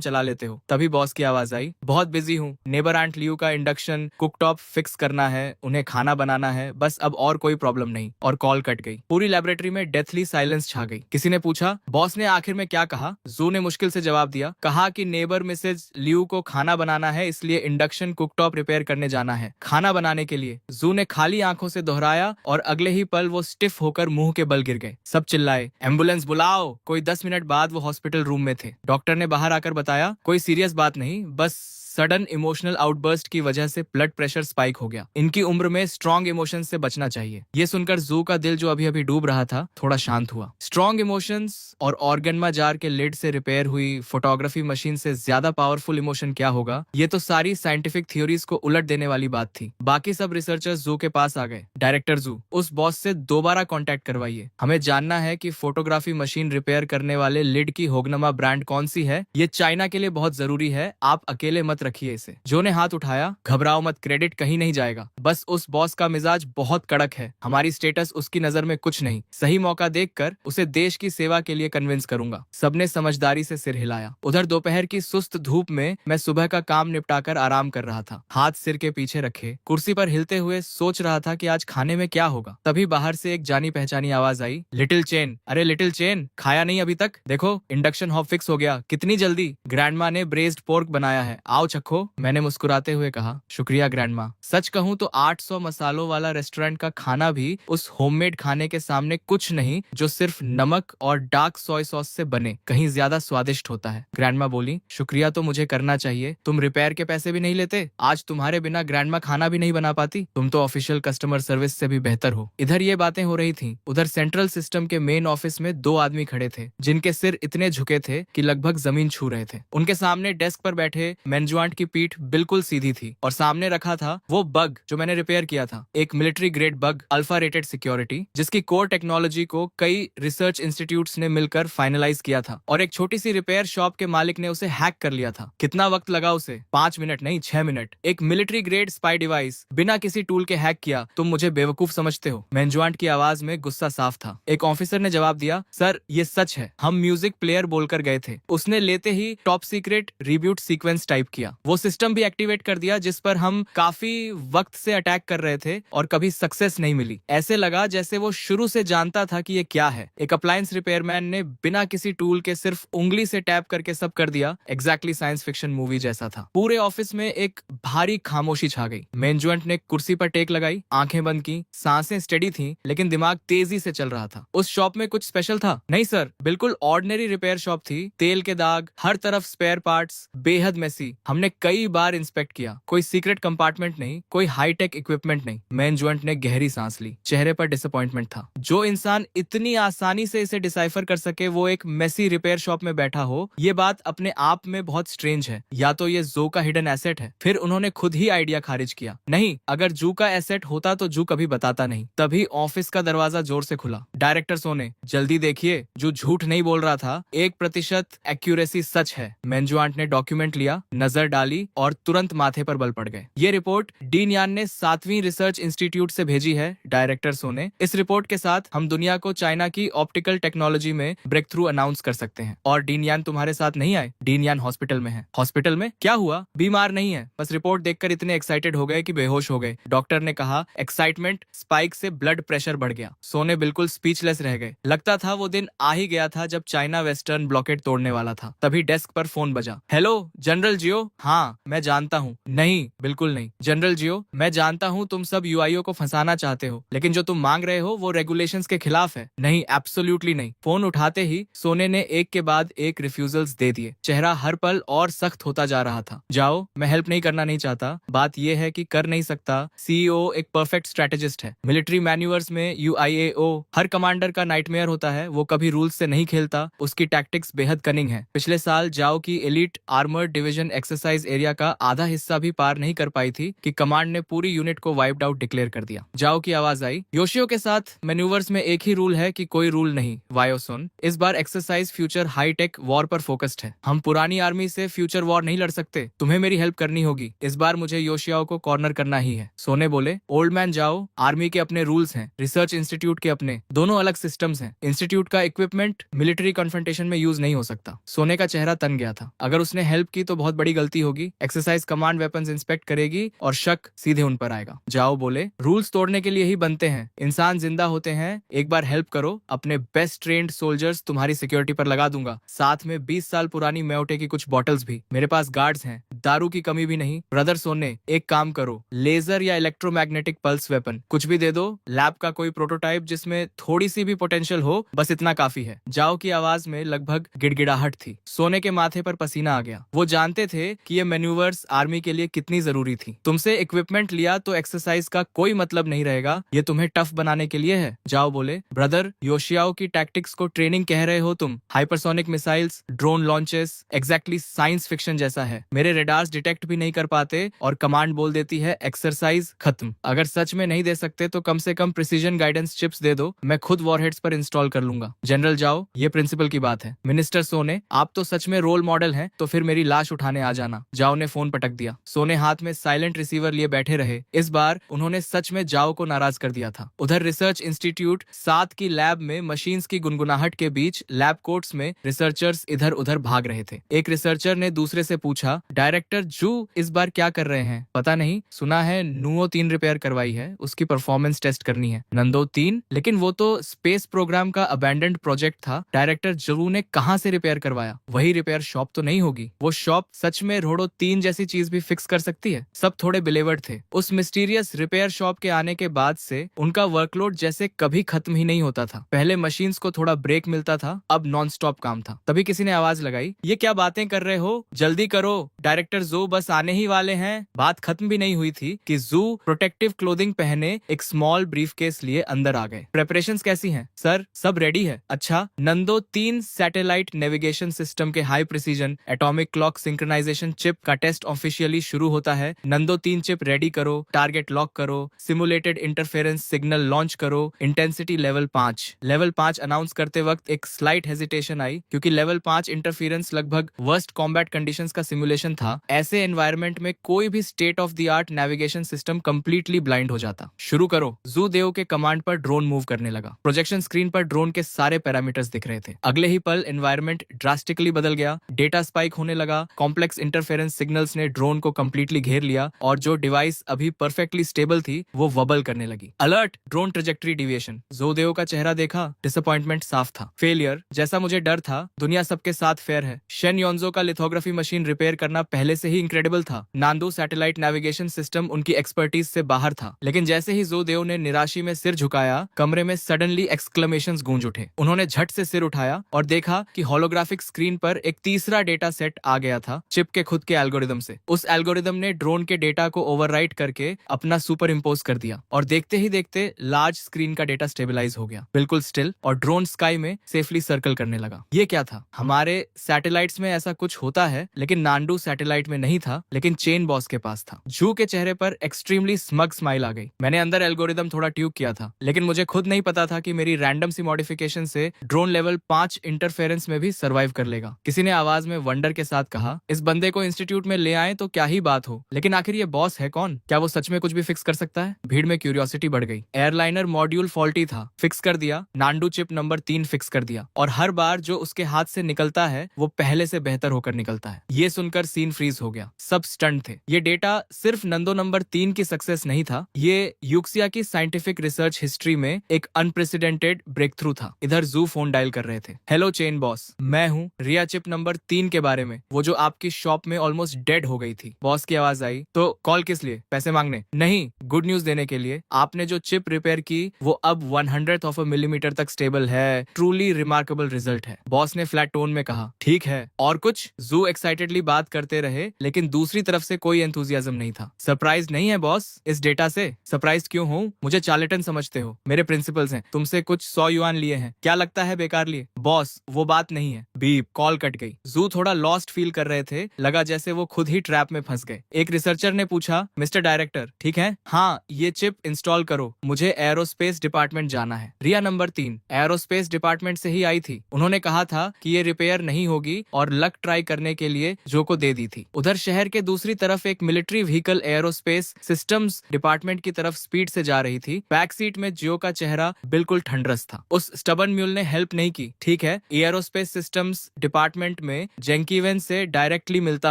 चला लेते हो। तभी बॉस की आवाज आई, बहुत बिजी हूँ, नेबर आंट लियू का इंडक्शन कुकटॉप फिक्स करना है, उन्हें खाना बनाना है, बस अब और कोई प्रॉब्लम नहीं। और कॉल कट गई। पूरी लैबोरेटरी में डेथली साइलेंस छा गई। किसी ने पूछा, बॉस ने आखिर में क्या कहा? जू ने मुश्किल से जवाब दिया, कहा कि नेबर मिसेज लियू को खाना बनाना है, इसलिए इंडक्शन कुकटॉप रिपेयर करने जाना है। खाना बनाने के लिए? जू ने खाली आंखों से दोहराया और अगले ही पल वो स्टिफ होकर मुंह के बल गिर गए। सब चिल्लाए, एम्बुलेंस बुलाओ। कोई 10 मिनट बाद वो हॉस्पिटल रूम में थे। डॉक्टर ने बाहर आकर बताया, कोई सीरियस बात नहीं, बस सडन इमोशनल आउटबर्स्ट की वजह से ब्लड प्रेशर स्पाइक हो गया। इनकी उम्र में स्ट्रॉन्ग इमोशंस से बचना चाहिए। ये सुनकर जू का दिल जो अभी अभी डूब रहा था थोड़ा शांत हुआ। स्ट्रॉन्ग इमोशंस और ऑर्गेनमा जार के लिड से रिपेयर हुई फोटोग्राफी मशीन से ज्यादा पावरफुल इमोशन क्या होगा? ये तो सारी साइंटिफिक थ्योरीज को उलट देने वाली बात थी। बाकी सब रिसर्चर्स जू के पास आ गए। डायरेक्टर जू, उस बॉस से दोबारा कॉन्टेक्ट करवाइए। हमें जानना है कि फोटोग्राफी मशीन रिपेयर करने वाले लिड की होगनमा ब्रांड कौन सी है। ये चाइना के लिए बहुत जरूरी है। आप अकेले मत मत रखिए इसे। जो ने हाथ उठाया, घबराओ मत, क्रेडिट कहीं नहीं जाएगा। बस उस बॉस का मिजाज बहुत कड़क है, हमारी स्टेटस उसकी नजर में कुछ नहीं। सही मौका देखकर उसे देश की सेवा के लिए कन्विंस करूंगा। सबने समझदारी से सिर हिलाया। उधर दोपहर की सुस्त धूप में मैं सुबह का काम निपटाकर आराम कर रहा था, हाथ सिर के पीछे रखे कुर्सी पर हिलते हुए सोच रहा था कि आज खाने में क्या होगा। तभी बाहर से एक जानी पहचानी आवाज आई, लिटिल चेन। अरे लिटिल चेन, खाया नहीं अभी तक? देखो इंडक्शन हॉब फिक्स हो गया, कितनी जल्दी। ग्रैंडमा ने ब्रेस्ड पोर्क बनाया है, आओ चखो। मैंने मुस्कुराते हुए कहा, शुक्रिया ग्रैंडमा। सच कहूं तो 800 मसालों वाला रेस्टोरेंट का खाना भी उस होममेड खाने के सामने कुछ नहीं, जो सिर्फ नमक और डार्क सोय सॉस से बने, कहीं ज्यादा स्वादिष्ट होता है। ग्रैंडमा बोली, शुक्रिया तो मुझे करना चाहिए, तुम रिपेयर के पैसे भी नहीं लेते। आज तुम्हारे बिना ग्रैंडमा खाना भी नहीं बना पाती। तुम तो ऑफिशियल कस्टमर सर्विस से भी बेहतर हो। इधर ये बातें हो रही थी, उधर सेंट्रल सिस्टम के मेन ऑफिस में 2 आदमी खड़े थे, जिनके सिर इतने झुके थे कि लगभग जमीन छू रहे थे। उनके सामने डेस्क पर बैठे मेन्जुआंट की पीठ बिल्कुल सीधी थी और सामने रखा था वो बग जो मैंने रिपेयर किया था, एक military grade bug, alpha rated security, जिसकी कोर टेक्नोलॉजी को कई रिसर्च इंस्टीट्यूट्स ने मिलकर फाइनलाइज किया था और एक छोटी सी रिपेयर शॉप के मालिक ने उसे हैक कर लिया था। कितना वक्त लगा उसे? 5 मिनट नहीं, 6 मिनट। एक मिलिट्री ग्रेड स्पाई डिवाइस बिना किसी टूल के हैक किया। तुम मुझे बेवकूफ समझते हो? मेन्जुआंट की आवाज में गुस्सा साफ था। एक ऑफिसर ने जवाब दिया, सर ये सच है, हम म्यूजिक प्लेयर बोलकर गए थे। उसने लेते ही top secret reboot sequence type किया, वो सिस्टम भी एक्टिवेट कर दिया जिस पर हम काफी वक्त से अटैक कर रहे थे और कभी सक्सेस नहीं मिली। ऐसे लगा जैसे वो शुरू से जानता था कि ये क्या है। एक अप्लायंस रिपेयरमैन ने बिना किसी टूल के सिर्फ उंगली से टैप करके सब कर दिया। एग्जैक्टली साइंस फिक्शन मूवी जैसा था। पूरे ऑफिस में एक भारी खामोशी छा गई। मेन्जुएंट ने कुर्सी पर टेक लगाई, आंखें बंद की, सांसें स्टेडी थी, लेकिन दिमाग तेजी से चल रहा था। उस शॉप में कुछ स्पेशल था? नहीं सर, बिल्कुल ऑर्डिनरी रिपेयर शॉप थी। तेल के दाग, हर तरफ स्पेयर पार्ट्स, बेहद मेसी। हमने कई बार इंस्पेक्ट किया, कोई सीक्रेट कंपार्टमेंट नहीं, कोई हाईटेक इक्विपमेंट नहीं। मेन्जुएंट ने गहरी सांस ली, चेहरे पर डिसअपॉइंटमेंट था। जो इंसान इतनी आसानी से इसे डिसाइफर कर सके वो एक मेसी रिपेयर शॉप में बैठा हो, ये बात अपने आप में बहुत स्ट्रेंज है। या तो ये जू का हिडन एसेट है। फिर उन्होंने खुद ही आइडिया खारिज किया, नहीं, अगर जू का एसेट होता तो जू कभी बताता नहीं। तभी ऑफिस का दरवाजा जोर से खुला। डायरेक्टर सोने, जल्दी देखिए, जो झूठ नहीं बोल रहा था, 1% एक्यूरेसी सच है। मेन्जुआंट ने डॉक्यूमेंट लिया, नजर डाली और तुरंत माथे पर बल पड़ गए। ये रिपोर्ट डीन यान ने 7वीं रिसर्च इंस्टीट्यूट से भेजी है। डायरेक्टर सोने, इस रिपोर्ट के साथ हम दुनिया को चाइना की ऑप्टिकल टेक्नोलॉजी में ब्रेक थ्रू अनाउंस कर सकते हैं। और डीन यान तुम्हारे साथ नहीं आए? डीन यान हॉस्पिटल में है। हॉस्पिटल में? क्या हुआ? बीमार नहीं है, बस रिपोर्ट देखकर इतने एक्साइटेड हो गए कि बेहोश हो गए। डॉक्टर ने कहा। एक्साइटमेंट स्पाइक से ब्लड प्रेशर बढ़ गया। सोने बिल्कुल स्पीचलेस रह गए। लगता था वो दिन आ ही गया था जब चाइना वेस्टर्न ब्लॉकेड तोड़ने वाला था। तभी डेस्क पर फोन बजा। हेलो जनरल जियो। हाँ मैं जानता हूँ। नहीं, बिल्कुल नहीं जनरल जियो, मैं जानता हूँ तुम सब यूआईओ को फंसाना चाहते हो, लेकिन जो तुम मांग रहे हो वो रेगुलेशंस के खिलाफ है। नहीं, एब्सोल्युटली नहीं। फोन उठाते ही सोने ने एक के बाद एक रिफ्यूजल्स दे दिए। चेहरा हर पल और सख्त होता जा रहा था। जाओ, मैं हेल्प नहीं करना नहीं चाहता, बात यह है कि कर नहीं सकता। सीईओ एक परफेक्ट स्ट्रेटेजिस्ट है। मिलिट्री मैन्यूअर्स में यूआईएओ हर कमांडर का नाइटमेयर होता है। वो कभी रूल्स से नहीं खेलता, उसकी टैक्टिक्स बेहद कनिंग है। पिछले साल जाओ की elite armoured division exercise area का आधा हिस्सा भी पार नहीं कर पाई थी कि कमांड ने पूरी यूनिट को वाइप्ड आउट डिक्लेयर कर दिया। जाओ की आवाज आई, योशियो के साथ मैन्यूवर्स में एक ही रूल है कि कोई रूल नहीं। वायो सुन, इस बार exercise future high tech war पर फोकस्ड है। हम पुरानी आर्मी से फ्यूचर वॉर नहीं लड़ सकते, तुम्हें मेरी हेल्प करनी होगी। इस बार मुझे योशियाओ को कॉर्नर करना ही है। सोने बोले, ओल्ड मैन जाओ, आर्मी के अपने रूल्स हैं, रिसर्च इंस्टीट्यूट के अपने, दोनों अलग सिस्टम्स हैं। इंस्टीट्यूट का इक्विपमेंट मिलिट्री कन्फ्रंटेशन में यूज नहीं हो सकता। सोने का चेहरा तन गया था। अगर उसने हेल्प की तो बहुत बड़ी गलती होगी। एक्सरसाइज कमांड वेपन्स इंस्पेक्ट करेगी और शक सीधे उन पर आएगा। जाओ बोले, रूल्स तोड़ने के लिए ही बनते हैं, इंसान जिंदा होते हैं। एक बार हेल्प करो, अपने बेस्ट ट्रेन्ड सोल्जर्स तुम्हारी सिक्योरिटी पर लगा दूंगा, साथ में 20 साल पुरानी मेओटे की कुछ बॉटल्स भी। मेरे पास गार्ड्स हैं, दारू की कमी भी नहीं। ब्रदर सोने, एक काम करो, लेजर या इलेक्ट्रोमैग्नेटिक पल्स वेपन कुछ भी दे दो। लैब का कोई प्रोटोटाइप जिसमें थोड़ी सी भी पोटेंशियल हो, बस इतना काफी है। जाओ की आवाज में लगभग गिड़गिड़ाहट थी। सोने के माथे पर पसीना आ गया। वो जानते थे कि ये मैन्यूवर्स आर्मी के लिए कितनी जरूरी थी। तुमसे इक्विपमेंट लिया तो एक्सरसाइज का कोई मतलब नहीं रहेगा, ये तुम्हें टफ बनाने के लिए है। जाओ बोले, ब्रदर योशियाओ की टैक्टिक्स को ट्रेनिंग कह रहे हो तुम? Hypersonic missiles, drone launches, exactly science fiction जैसा है। मेरे रेडार्स डिटेक्ट भी नहीं कर पाते और कमांड बोल देती है एक्सरसाइज खत्म। अगर सच में नहीं दे सकते तो कम से कम प्रिसीजन गाइडेंस चिप्स दे दो, मैं खुद वॉरहेड्स पर इंस्टॉल कर लूंगा। जनरल जाओ, ये प्रिंसिपल की बात है। मिनिस्टर सोने, आप तो सच में रोल मॉडल हैं, तो फिर मेरी लाश उठाने आ जाना। जाना। जाओ ने फोन पटक दिया। सोने हाथ में साइलेंट रिसीवर लिए बैठे रहे। इस बार उन्होंने सच में जाओ को नाराज कर दिया था। उधर रिसर्च इंस्टीट्यूट 7 की लैब में मशीन्स की गुनगुनाहट के बीच लैब कोट्स में रिसर्चर्स इधर उधर भाग रहे थे। एक रिसर्चर ने दूसरे से पूछा, डायरेक्टर जू इस बार क्या कर रहे हैं? पता नहीं, सुना है नुओ 3 रिपेयर करवाई है, उसकी परफॉर्मेंस टेस्ट करनी है। नंदो 3? लेकिन वो तो स्पेस प्रोग्राम का अबैंडन्ड प्रोजेक्ट था। डायरेक्टर जू ने कहाँ से रिपेयर करवाया? वही रिपेयर शॉप तो नहीं होगी? वो शॉप सच में रोडो 3 जैसी चीज भी फिक्स कर सकती है? सब थोड़े बिलीवर्ड थे। उस मिस्टीरियस रिपेयर शॉप के आने के बाद से उनका वर्कलोड जैसे कभी खत्म ही नहीं होता था। पहले मशीन्स को थोड़ा ब्रेक मिलता था, अब नॉन स्टॉप काम था। तभी किसी ने आवाज लगाई, ये क्या बातें कर रहे हो, जल्दी करो, डायरेक्टर जू बस आने ही वाले हैं। बात खत्म भी नहीं हुई थी कि जू प्रोटेक्टिव क्लोथिंग पहने एक स्मॉल ब्रीफकेस लिए अंदर आ गए। प्रेपरेशंस कैसी हैं? सर सब रेडी है। अच्छा, नंदो 3 सैटेलाइट नेविगेशन सिस्टम के high precision atomic clock synchronization chip का टेस्ट ऑफिशियली शुरू होता है। नंदो 3 चिप रेडी करो, टारगेट लॉक करो, सिमुलेटेड इंटरफेरेंस सिग्नल लॉन्च करो, इंटेंसिटी लेवल 5। लेवल 5 अनाउंस करते वक्त एक स्लाइट हेजिटेशन आई क्योंकि लेवल 5 इंटरफेरेंस लगभग वर्स्ट कॉम्बैट कंडीशंस का सिमुलेशन था। ऐसे एनवायरनमेंट में कोई भी state of the art navigation system completely blind हो जाता। शुरू करो। जू देव के कमांड पर ड्रोन मूव करने लगा। प्रोजेक्शन स्क्रीन पर ड्रोन के सारे पैरामीटर्स दिख रहे थे। अगले ही पल एनवायरनमेंट ड्रास्टिकली बदल गया। डेटा स्पाइक होने लगा। कॉम्प्लेक्स इंटरफेरेंस सिग्नल्स ने ड्रोन को कंप्लीटली घेर लिया और जो डिवाइस अभी परफेक्टली स्टेबल थी वो वबल करने लगी। Alert, drone trajectory deviation. जोदेव का चेहरा देखा, डिसअपॉइंटमेंट साफ था। फेलियर, जैसा मुझे डर था। दुनिया सबके साथ फेयर है। शेन योंजो का लिथोग्राफी मशीन रिपेयर करना पहले से ही इनक्रेडिबल था। नांदो सैटेलाइट नेविगेशन सिस्टम उनकी एक्सपर्टीज से बाहर था। लेकिन जैसे ही जोदेव ने निराशी में सिर झुकाया, कमरे में सडनली एक्सक्लेमेशंस गूंज उठे। उन्होंने झट से सिर उठाया और देखा कि होलोग्राफिक स्क्रीन पर एक तीसरा डेटा सेट आ गया था, चिप के खुद के एल्गोरिदम से। उस एल्गोरिदम ने ड्रोन के डेटा को ओवरराइट करके अपना सुपर इम्पोज कर दिया और देखते ही देखते लार्ज स्क्रीन का डेटा स्टेबलाइज हो गया, बिल्कुल स्टिल, और ड्रोन स्काई में सेफली सर्कल करने लगा। ये क्या था? हमारे सैटेलाइट्स में ऐसा कुछ होता है, लेकिन नांडू सैटेलाइट में नहीं था, लेकिन चेन बॉस के पास था। जू के चेहरे पर एक्सट्रीमली स्मग स्माइल आ गई। मैंने अंदर एल्गोरिदम थोड़ा ट्यूब किया था, लेकिन मुझे खुद नहीं पता था कि मेरी रैंडम सी मॉडिफिकेशन से ड्रोन लेवल 5 इंटरफेरेंस में भी सर्वाइव कर लेगा। किसी ने आवाज में वंडर के साथ कहा, इस बंदे को इंस्टीट्यूट में ले आए तो क्या ही बात हो, लेकिन आखिर ये बॉस है कौन? क्या वो सच में कुछ भी फिक्स कर सकता है? भीड़ में क्यूरियोसिटी बढ़ गई। एयरलाइनर मॉड्यूल फॉल्टी था, फिक्स कर दिया। नांडू चिप नंबर 3 फिक्स कर दिया, और हर बार जो उसके हाथ से निकलता है वो पहले से बेहतर होकर निकलता है। ये सुनकर सीन फ्रीज हो गया। सब स्टंट थे। ये डेटा सिर्फ नंदो नंबर 3 की सक्सेस नहीं था, ये यूक्सिया की साइंटिफिक रिसर्च हिस्ट्री में एक अनप्रेसिडेंटेड ब्रेक थ्रू था। इधर जू फोन डायल कर रहे थे। हेलो चेन बॉस, मैं हूँ रिया, चिप नंबर 3 के बारे में, वो जो आपकी शॉप में ऑलमोस्ट डेड हो गई थी। बॉस की आवाज आई, तो कॉल किस लिए? पैसे मांगने? नहीं, गुड न्यूज देने के लिए। आपने जो चिप रिपेयर की वो अब 100th ऑफ अ मिलीमीटर तक स्टेबल है। ट्रूली रिमार्केबल रिजल्ट है। बॉस ने फ्लैट टोन में कहा। ठीक है, और कुछ? जू एक्साइटेडली बात करते रहे, लेकिन दूसरी तरफ से कोई एंथुजियाज्म नहीं था। सरप्राइज नहीं है बॉस इस डेटा से? सरप्राइज क्यों हूँ? मुझे चार्लेटन समझते हो? मेरे प्रिंसिपल्स हैं, तुमसे कुछ 100 युआन लिए हैं, क्या लगता है बेकार लिए? बॉस वो बात नहीं है। बीप, कॉल कट गई। जू थोड़ा लॉस्ट फील कर रहे थे, लगा जैसे वो खुद ही ट्रैप में फंस गए। एक रिसर्चर ने पूछा, मिस्टर डायरेक्टर ठीक है? हाँ, ये चिप इंस्टॉल करो, मुझे एरोस्पेस डिपार्टमेंट जाना है। रिया नंबर 3 एरोस्पेस डिपार्टमेंट से ही आई थी। उन्होंने कहा था कि ये रिपेयर नहीं होगी और लक ट्राई करने के लिए जो को दे दी थी। उधर शहर के दूसरी तरफ एक military vehicle aerospace systems department की तरफ स्पीड से जा रही थी। बैक सीट में जियो का चेहरा बिल्कुल ठंडरस था। उस स्टबन म्यूल ने हेल्प नहीं की। ठीक है, एरोस्पेस सिस्टम्स डिपार्टमेंट में जेंकीवेन से डायरेक्टली मिलता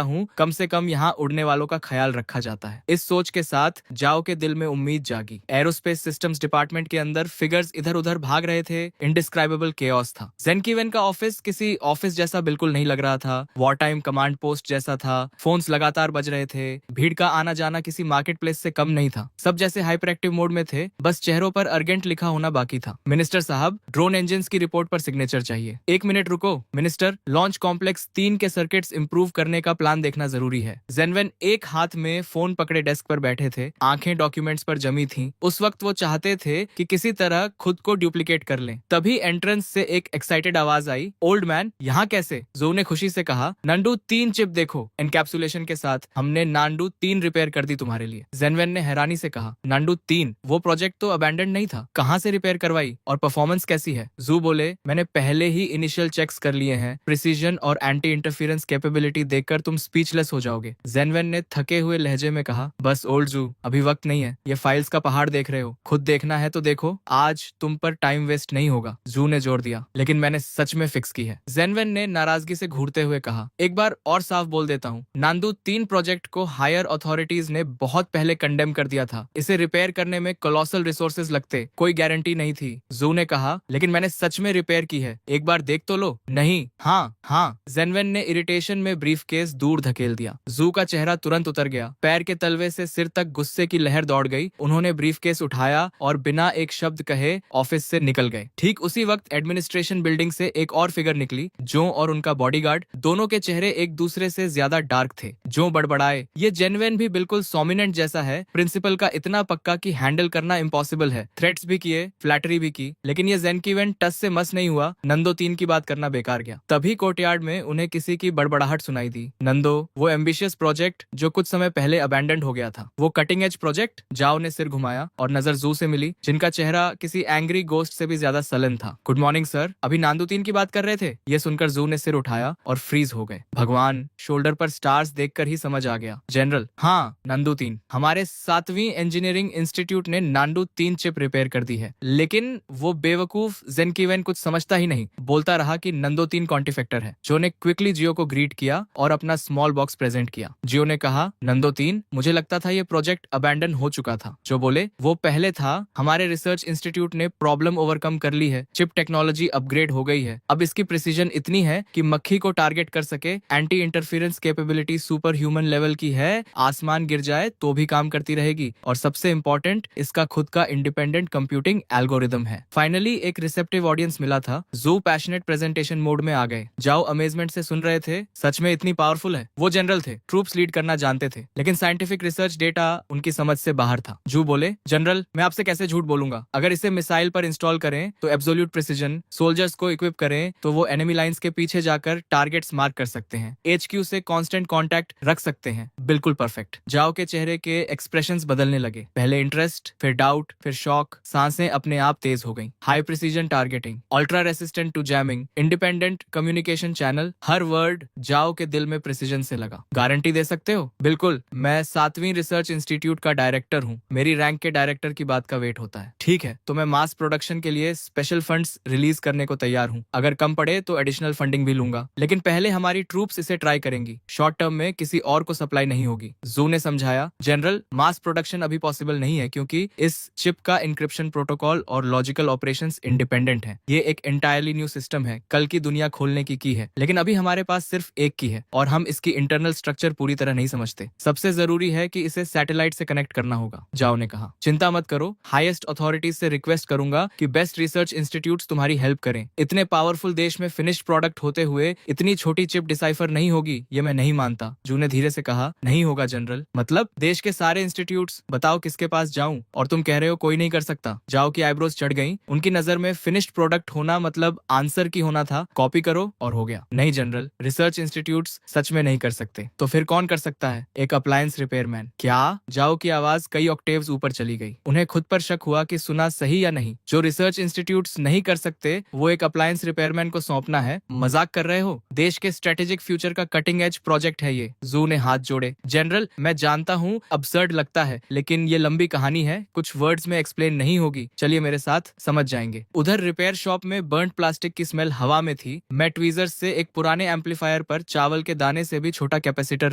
हूँ, कम से कम यहाँ उड़ने वालों का ख्याल रखा जाता है। इस सोच के साथ जाओ के दिल में उम्मीद जागी। एरोस्पेस सिस्टम्स डिपार्टमेंट के अंदर फिगर्स इधर उधर भाग रहे थे। इंडिस्क्राइबेबल केओस था। जेंकीवेन का ऑफिस किसी ऑफिस जैसा बिल्कुल नहीं लग रहा था। वॉर टाइम कमांड पोस्ट जैसा था। फोन्स लगातार बज रहे थे। भीड़ का आना जाना किसी मार्केट प्लेस से कम नहीं था। सब जैसे हाइपर एक्टिव मोड में थे, बस चेहरों पर अर्जेंट लिखा होना बाकी था। मिनिस्टर साहब, ड्रोन इंजन की रिपोर्ट पर सिग्नेचर चाहिए। 1 मिनट रुको मिनिस्टर, लॉन्च कॉम्प्लेक्स 3 के सर्किट्स इंप्रूव करने का प्लान देखना जरूरी है। जेनवेन एक हाथ में फोन पकड़े डेस्क पर बैठे थे, आंखें डॉक्यूमेंट्स पर जमी थीं। उस वक्त वो चाहते थे कि किसी तरह खुद को डुप्लीकेट कर लें। तभी एंट्रेंस से एक एक्साइटेड आवाज आई, ओल्ड मैन यहाँ कैसे? जो ने खुशी से कहा, नांडू 3 चिप देखो, एनकैप्सुलेशन के साथ हमने नांडू 3 रिपेयर कर दी तुम्हारे लिए। जेनवेन ने हैरानी से कहा, नांडू 3? वो प्रोजेक्ट तो अबैंडन नहीं था, कहाँ से रिपेयर करवाई और परफॉर्मेंस कैसी है? जू बोले, मैंने पहले ही इनिशियल चेक्स कर लिए हैं। प्रिसीजन और एंटी इंटरफेरेंस कैपेबिलिटी देखकर तुम स्पीचलेस हो जाओगे। जेनवेन ने थके हुए लहजे में कहा, बस ओल्ड जू, अभी वक्त नहीं है। ये फाइल्स का पहाड़ देख रहे हो, खुद देखना है तो देखो, आज तुम पर टाइम वेस्ट नहीं होगा। जू ने जोर दिया, लेकिन मैंने सच में फिक्स की है। जेनवेन ने नाराजगी से घूरते हुए कहा, एक बार और साफ बोल देता हूँ, नांदू 3 प्रोजेक्ट को हायर अथॉरिटीज ने बहुत पहले कंडेम कर दिया था। इसे रिपेयर करने में कोलोसल रिसोर्सेज लगते, कोई गारंटी नहीं थी। जू ने कहा, लेकिन मैंने सच में रिपेयर की है, एक बार देख तो लो। नहीं, हाँ हाँ। जेनवेन ने इरिटेशन में ब्रीफकेस दूर धकेल दिया। जू का चेहरा तुरंत उतर गया, पैर के तलवे से सिर तक गुस्से की लहर दौड़ गई। उन्होंने ब्रीफकेस उठाया और बिना एक शब्द कहे ऑफिस से निकल गए। ठीक उसी वक्त एडमिनिस्ट्रेशन बिल्डिंग से एक और फिगर निकली। जो और उनका बॉडीगार्ड, दोनों के चेहरे एक दूसरे से ज्यादा डार्क थे। जो बड़बड़ाए, ये जेनवेन भी बिल्कुल सोमिनेंट जैसा है, प्रिंसिपल का इतना पक्का कि हैंडल करना इम्पॉसिबल है। थ्रेट्स भी किए, फ्लैटरी भी की, लेकिन ये जेनकीवेन टस से मस नहीं हुआ। नंदो 3 की बात करना बेकार गया। तभी कोर्टयार्ड में उन्हें किसी की बड़बड़ाहट सुनाई दी। नंदो, वो एम्बिशियस प्रोजेक्ट जो कुछ समय पहले अबैंडन हो गया था, वो कटिंग एज प्रोजेक्ट? जाओ ने सिर घुमाया और नजर जू से मिली, जिनका चेहरा किसी एंग्री गोस्ट से भी ज्यादा सलन था। गुड मॉर्निंग सर, अभी नांदू 3 की बात कर रहे थे। ये सुनकर जू ने सिर उठाया और फ्रीज हो गए। भगवान, शोल्डर पर स्टार्स देखकर ही समझ आ गया। जनरल, हाँ, नांदू 3, हमारे 7वीं इंजीनियरिंग इंस्टीट्यूट ने नांदू 3 चिप रिपेयर कर दी है, लेकिन वो बेवकूफ जेनकीवेन कुछ समझता ही नहीं। बोलता रहा कि नंदो 3 कॉन्टिफेक्टर है। जो ने क्विकली जियो को ग्रीट किया और अपना स्मॉल बॉक्स प्रेजेंट किया। जियो ने कहा, नंदो 3, मुझे लगता था ये प्रोजेक्ट अबैंडन हो चुका था। जो बोले, वो पहले था, हमारे रिसर्च इंस्टीट्यूट ने प्रॉब्लम ओवरकम कर ली है, चिप टेक्नोलॉजी अपग्रेड हो गई है। अब इसकी प्रिसीजन इतनी है कि मक्खी को टारगेट कर सके। Anti interference capability super human level की है, आसमान गिर जाए तो भी काम करती रहेगी। और सबसे इंपॉर्टेंट, इसका खुद का इंडिपेंडेंट कंप्यूटिंग एल्गोरिदम है। फाइनली एक रिसेप्टिव ऑडियंस मिला था। जू पैशनेट प्रेजेंटेशन मोड में आ गए। जाओ अमेजमेंट से सुन रहे थे, सच में इतनी पावरफुल है। वो जनरल थे, ट्रूप्स लीड करना जानते थे, लेकिन साइंटिफिक रिसर्च डेटा उनकी समझ से बाहर था। जू बोले, जनरल, मैं आपसे कैसे झूठ बोलूंगा? अगर इसे मिसाइल पर इंस्टॉल करें तो एब्सोल्यूट प्रिसीजन, सोल्जर्स को इक्विप करें तो वो एनिमी लाइंस के पीछे जाकर टारगेट्स मार्क कर सकते हैं, HQ से कांस्टेंट कांटेक्ट रख सकते हैं। बिल्कुल परफेक्ट। जाओ के चेहरे के एक्सप्रेशंस बदलने लगे, पहले इंटरेस्ट, फिर डाउट, फिर शॉक। सांसें अपने आप तेज हो गईं। High precision targeting, ultra resistant to jamming, independent communication channel, हर वर्ड जाओ के दिल में प्रिसीजन से लगा। गारंटी दे सकते हो? बिल्कुल, मैं 7वीं रिसर्च इंस्टीट्यूट का डायरेक्टर हूँ, मेरी रैंक के डायरेक्टर की बात का वेट होता है। ठीक है, तो मैं मास प्रोडक्शन के लिए स्पेशल फंड्स रिलीज करने को तैयार हूँ। अगर कम पड़े तो एडिशनल फंडिंग भी लूंगा, लेकिन पहले हमारी ट्रूप्स इसे ट्राई करेंगी। शॉर्ट टर्म में किसी और को सप्लाई नहीं होगी। जू ने समझाया, जनरल, मास प्रोडक्शन अभी पॉसिबल नहीं है क्योंकि इस चिप का इंक्रिप्शन प्रोटोकॉल और लॉजिकल ऑपरेशंस इंडिपेंडेंट है। ये एक एंटायरली न्यू सिस्टम है, कल की दुनिया खोलने की है, लेकिन अभी हमारे पास सिर्फ एक की है और हम इसकी इंटरनल स्ट्रक्चर पूरी तरह नहीं समझते। सबसे जरूरी है कि इसे सैटेलाइट से कनेक्ट करना होगा। जाओ ने कहा, चिंता मत करो, हाईएस्ट अथॉरिटीज से रिक्वेस्ट करूंगा कि बेस्ट रिसर्च इंस्टीट्यूट्स तुम्हारी हेल्प करें। इतने पावरफुल देश में फिनिश्ड प्रोडक्ट होते हुए इतनी छोटी चिप डिसाइफर नहीं होगी, ये मैं नहीं मानता। जू ने धीरे से कहा, नहीं होगा जनरल, मतलब देश के सारे इंस्टीट्यूट्स, बताओ किसके पास जाऊं? और तुम कह रहे हो कोई नहीं कर सकता। जाओ की आईब्रोज चढ़ गई। उनकी नजर में फिनिश्ड प्रोडक्ट होना मतलब आंसर की होना था, कॉपी करो और हो गया। नहीं जनरल, रिसर्च इंस्टीट्यूट्स सच में नहीं कर सकते। तो फिर कौन कर सकता है? एक अप्लायंस रिपेयरमैन। क्या? जाओ की आवाज कई ऑक्टेव्स ऊपर चली गई। उन्हें खुद पर शक हुआ कि सुना सही या नहीं। जो रिसर्च इंस्टीट्यूट्स नहीं कर सकते वो एक अप्लायंस रिपेयरमैन को सौंपना है? मजाक कर रहे हो? देश के स्ट्रेटेजिक फ्यूचर का कटिंग एज प्रोजेक्ट है ये। जू ने हाथ जोड़े। जनरल, मैं जानता हूँ अब्सर्ड लगता है, लेकिन ये लंबी कहानी है, कुछ वर्ड्स में एक्सप्लेन नहीं होगी। चलिए मेरे साथ, समझ जाएंगे। उधर रिपेयर शॉप में बर्न्ड प्लास्टिक की स्मेल हवा में थी। मैं ट्वीजर्स से एक पुराने एम्पलीफायर पर चावल के दाने से भी छोटा कैपेसिटर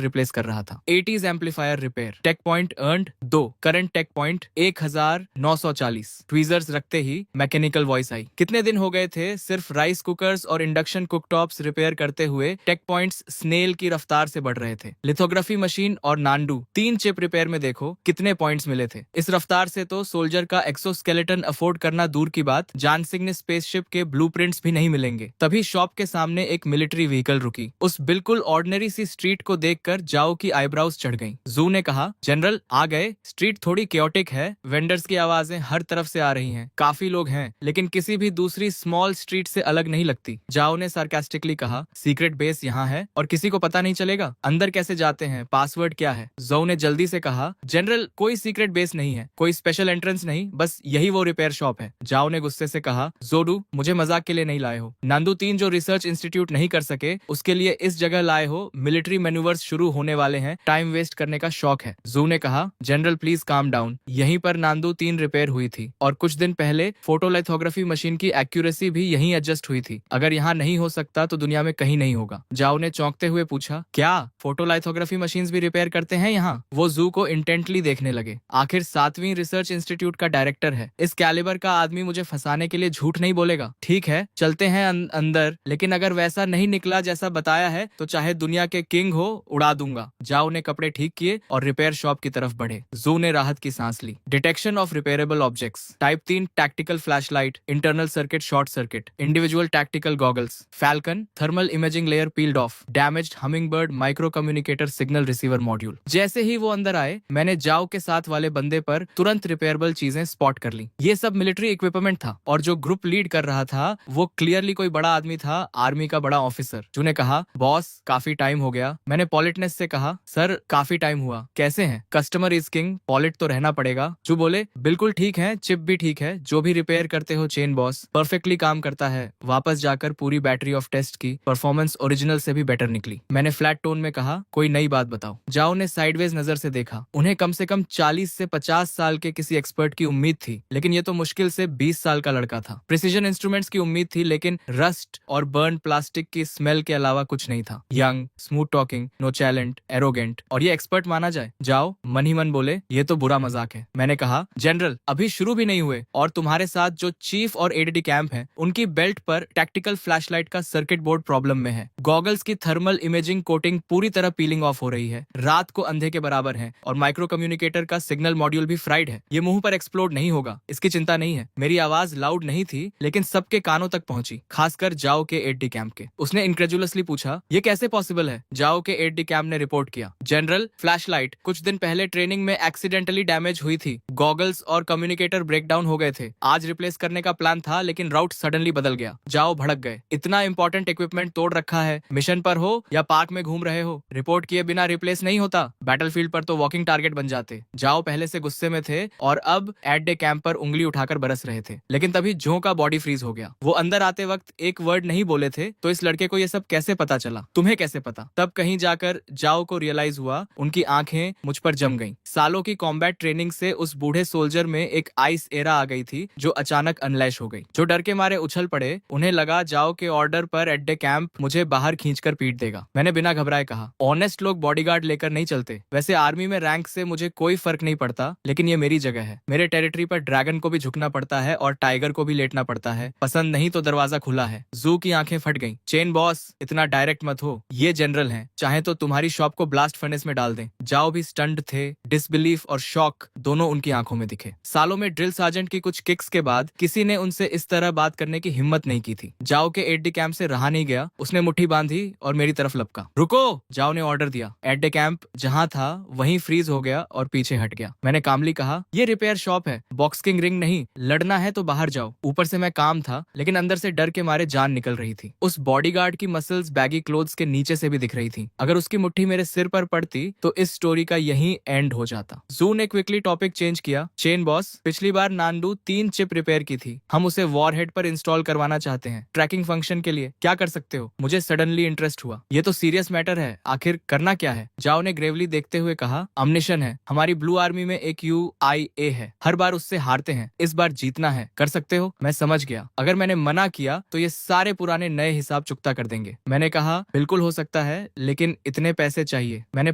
रिप्लेस कर रहा था। 80s amplifier repair. Tech point earned 2, current tech point 1940। Tweezers रखते ही मैकेनिकल वॉइस आई। कितने दिन हो गए थे सिर्फ राइस कुकर्स और इंडक्शन कुकटॉप्स रिपेयर करते हुए टेक पॉइंट्स स्नेल की रफ्तार से बढ़ रहे थे। लिथोग्राफी मशीन और नांडू 3 चिप रिपेयर में देखो कितने पॉइंट्स मिले थे। इस रफ्तार से तो सोल्जर का एक्सोस्केलेटन अफोर्ड करना दूर की बात, जान सिंह ने स्पेसशिप के ब्लूप्रिंट्स भी नहीं मिलेंगे। तभी शॉप के सामने एक मिलिट्री व्हीकल रुकी। उस बिल्कुल ऑर्डिनरी सी स्ट्रीट को देखकर जाओ की आईब्राउज चढ़ गईं। जू ने कहा, जनरल आ गए। स्ट्रीट थोड़ी क्योटिक है, वेंडर्स की आवाजें हर तरफ से आ रही हैं, काफी लोग हैं, लेकिन किसी भी दूसरी स्मॉल स्ट्रीट से अलग नहीं लगती। जाओ ने सार्कास्टिकली कहा, सीक्रेट बेस यहाँ है और किसी को पता नहीं चलेगा? अंदर कैसे जाते हैं? पासवर्ड क्या है? जो ने जल्दी से कहा, जनरल कोई सीक्रेट बेस नहीं है, कोई स्पेशल एंट्रेंस नहीं, बस यही वो रिपेयर शॉप है। जाओ ने गुस्से से कहा, जोडू मुझे मजाक के लिए नहीं लाए हो। नांदू 3 जो रिसर्च इंस्टीट्यूट नहीं कर सके उसके लिए इस जगह लाए हो, मिलिट्री मैन्यूवर्स शुरू होने वाले हैं, टाइम वेस्ट करने का शौक है। जू ने कहा, जनरल प्लीज काम डाउन। यहीं पर नांदू 3 रिपेयर हुई थी और कुछ दिन पहले फोटोलिथोग्राफी मशीन की एक्यूरेसी भी यहीं एडजस्ट हुई थी। अगर यहाँ नहीं हो सकता तो दुनिया में कहीं नहीं होगा। जाओ ने चौंकते हुए पूछा, क्या फोटोलिथोग्राफी मशीन्स भी रिपेयर करते हैं यहाँ? वो जू को इंटेंटली देखने लगे। आखिर 7वीं रिसर्च इंस्टीट्यूट का डायरेक्टर है, इस कैलिबर का आदमी मुझे फंसाने के लिए झूठ नहीं बोलेगा। ठीक है, चलते हैं अंदर, लेकिन अगर वैसा नहीं निकला जैसा बताया है तो चाहे दुनिया के किंग हो, उड़ा दूंगा। जाओ ने कपड़े ठीक किए और रिपेयर शॉप की तरफ बढ़े। जू ने राहत की सांस ली। Detection of repairable objects, type 3 tactical flashlight, internal circuit short circuit, individual tactical goggles, falcon thermal imaging layer peeled off, damaged hummingbird micro communicator signal receiver module. जैसे ही वो अंदर आए, मैंने जाओ के साथ वाले बंदे पर तुरंत रिपेयरेबल चीजें स्पॉट कर ली। ये सब मिलिट्री इक्विपमेंट था और जो ग्रुप लीड कर रहा था वो क्लियरली कोई बड़ा आदमी था, आर्मी का बड़ा ऑफिसर। जू ने कहा, बॉस काफी टाइम हो गया। मैंने पॉलिटनेस से कहा, सर काफी टाइम हुआ, कैसे हैं? कस्टमर इज किंग, पॉलिट तो रहना पड़ेगा। जू बोले, बिल्कुल ठीक है, चिप भी ठीक है, जो भी रिपेयर करते हो चेन बॉस परफेक्टली काम करता है। वापस जाकर पूरी बैटरी ऑफ टेस्ट की, परफॉर्मेंस ओरिजिनल से भी बेटर निकली। मैंने फ्लैट टोन में कहा, कोई नई बात बताओ। जाओ ने साइडवेज नजर से देखा। उन्हें कम से कम 40 से 50 साल के किसी एक्सपर्ट की उम्मीद थी, लेकिन ये तो मुश्किल से 20 साल का लड़का था। प्रिसीजन इंस्ट्रूमेंट्स की उम्मीद थी, लेकिन रस्ट और बर्न प्लास्टिक की स्मेल के अलावा कुछ नहीं था। Young, smooth talking, nonchalant, arrogant, और ये एक्सपर्ट माना जाए। जाओ मन ही मन बोले, ये तो बुरा मजाक है। मैंने कहा, जनरल अभी शुरू भी नहीं हुए और तुम्हारे साथ जो चीफ और एडीडी कैंप है, उनकी बेल्ट पर टैक्टिकल फ्लैशलाइट का सर्किट बोर्ड प्रॉब्लम में है। गॉगल्स की थर्मल इमेजिंग कोटिंग पूरी तरह पीलिंग ऑफ हो रही है, रात को अंधे के बराबर है, और माइक्रो कम्युनिकेटर का सिग्नल मॉड्यूल भी फ्राइड है। ये मुंह पर एक्सप्लोड नहीं होगा, इसकी चिंता नहीं है। मेरी आवाज लाउड नहीं थी, लेकिन सबके कानों तक पहुंची, खासकर जाओ के एडीडी कैंप के। उसने इनक्रेजुलसली पूछा, ये कैसे पॉसिबल है? जाओ के एडीडी कैंप ने रिपोर्ट किया, जनरल फ्लैशलाइट कुछ दिन पहले ट्रेनिंग में एक्सीडेंटली डैमेज हुई थी। गॉगल्स और कम्युनिकेटर ब्रेकडाउन हो गए थे। आज रिप्लेस करने का प्लान था, लेकिन राउट सडनली बदल गया। जाओ भड़क गए, इतना इंपॉर्टेंट इक्विपमेंट तोड़ रखा है, मिशन पर हो या पार्क में घूम रहे हो, रिपोर्ट किए बिना रिप्लेस नहीं होता। बैटलफील्ड पर तो वॉकिंग टारगेट बन जाते। जाओ पहले से गुस्से में थे और अब एट डे कैंप पर उंगली उठाकर बरस रहे थे, लेकिन तभी जो का बॉडी फ्रीज हो गया। वो अंदर आते वक्त एक वर्ड नहीं बोले थे, तो इस लड़के को ये सब कैसे पता चला? तुम्हें कैसे पता? तब कहीं जाकर जाओ को रियलाइज हुआ, उनकी आंखें मुझ पर जम गईं। सालों की कॉम्बैट ट्रेनिंग से उस बूढ़े सोल्जर में एक आइस एरा आ गई थी, जो अचानक अनलैश हो गई। जो डर के मारे उछल पड़े, उन्हें लगा जाओ के ऑर्डर पर एट डे कैंप मुझे बाहर खींचकर पीट देगा। मैंने बिना घबराए कहा, ऑनेस्ट लोग बॉडीगार्ड लेकर नहीं चलते। वैसे आर्मी में रैंक से मुझे कोई फर्क नहीं पड़ता, लेकिन ये मेरी जगह है। मेरे टेरिटरी पर ड्रैगन को भी झुकना पड़ता है और टाइगर को भी लेटना पड़ता है। पसंद नहीं तो दरवाजा खुला है। जू की आंखें फट गईं। चेन बॉस, इतना डायरेक्ट मत हो, ये जनरल हैं, चाहे तो तुम्हारी शॉप को ब्लास्ट फर्नेस में डाल दें। जाओ भी स्टंड थे। डिसबिलीफ और शॉक दोनों उनकी आंखों में दिखे। सालों में ड्रिल सार्जेंट की कुछ किक्स के बाद किसी ने उनसे इस तरह बात करने की हिम्मत नहीं की थी। जाओ के एट डे कैंप से रहा नहीं गया, उसने मुट्ठी बांधी और मेरी तरफ लपका। रुको, जाओ ने ऑर्डर दिया। एट डे कैंप जहां था वहीं फ्रीज हो गया और पीछे हट गया। मैंने कामली कहा, ये रिपेयर शॉप है, बॉक्सिंग रिंग नहीं। लड़ना है तो बाहर जाओ। ऊपर से मैं काम था, लेकिन अंदर से डर के मारे जान निकल रही थी। उस बॉडीगार्ड की मसल्स बैगी क्लोथ्स के नीचे से भी दिख रही थी। अगर उसकी मुट्ठी मेरे सिर पर पड़ती तो इस स्टोरी का यहीं एंड हो जाता। जू ने क्विकली टॉपिक चेंज किया। चेन बॉस, पिछली बार नांडू 3 चिप रिपेयर की थी, हम उसे वॉरहेड पर इंस्टॉल करवाना चाहते हैं, ट्रैकिंग फंक्शन के लिए। क्या कर सकते हो? मुझे सडनली इंटरेस्ट हुआ। ये तो सीरियस मैटर है, आखिर करना क्या है? जाओ ने ग्रेवली देखते हुए कहा, अम्निशन है। हमारी ब्लू आर्मी में एक UIA है, हर बार उससे हारते हैं, इस बार जीतना है। कर सकते हो? मैं समझ गया, अगर मैंने मना किया तो ये सारे पुराने नए हिसाब चुकता कर देंगे। मैंने कहा, बिल्कुल हो सकता है, लेकिन इतने पैसे चाहिए। मैंने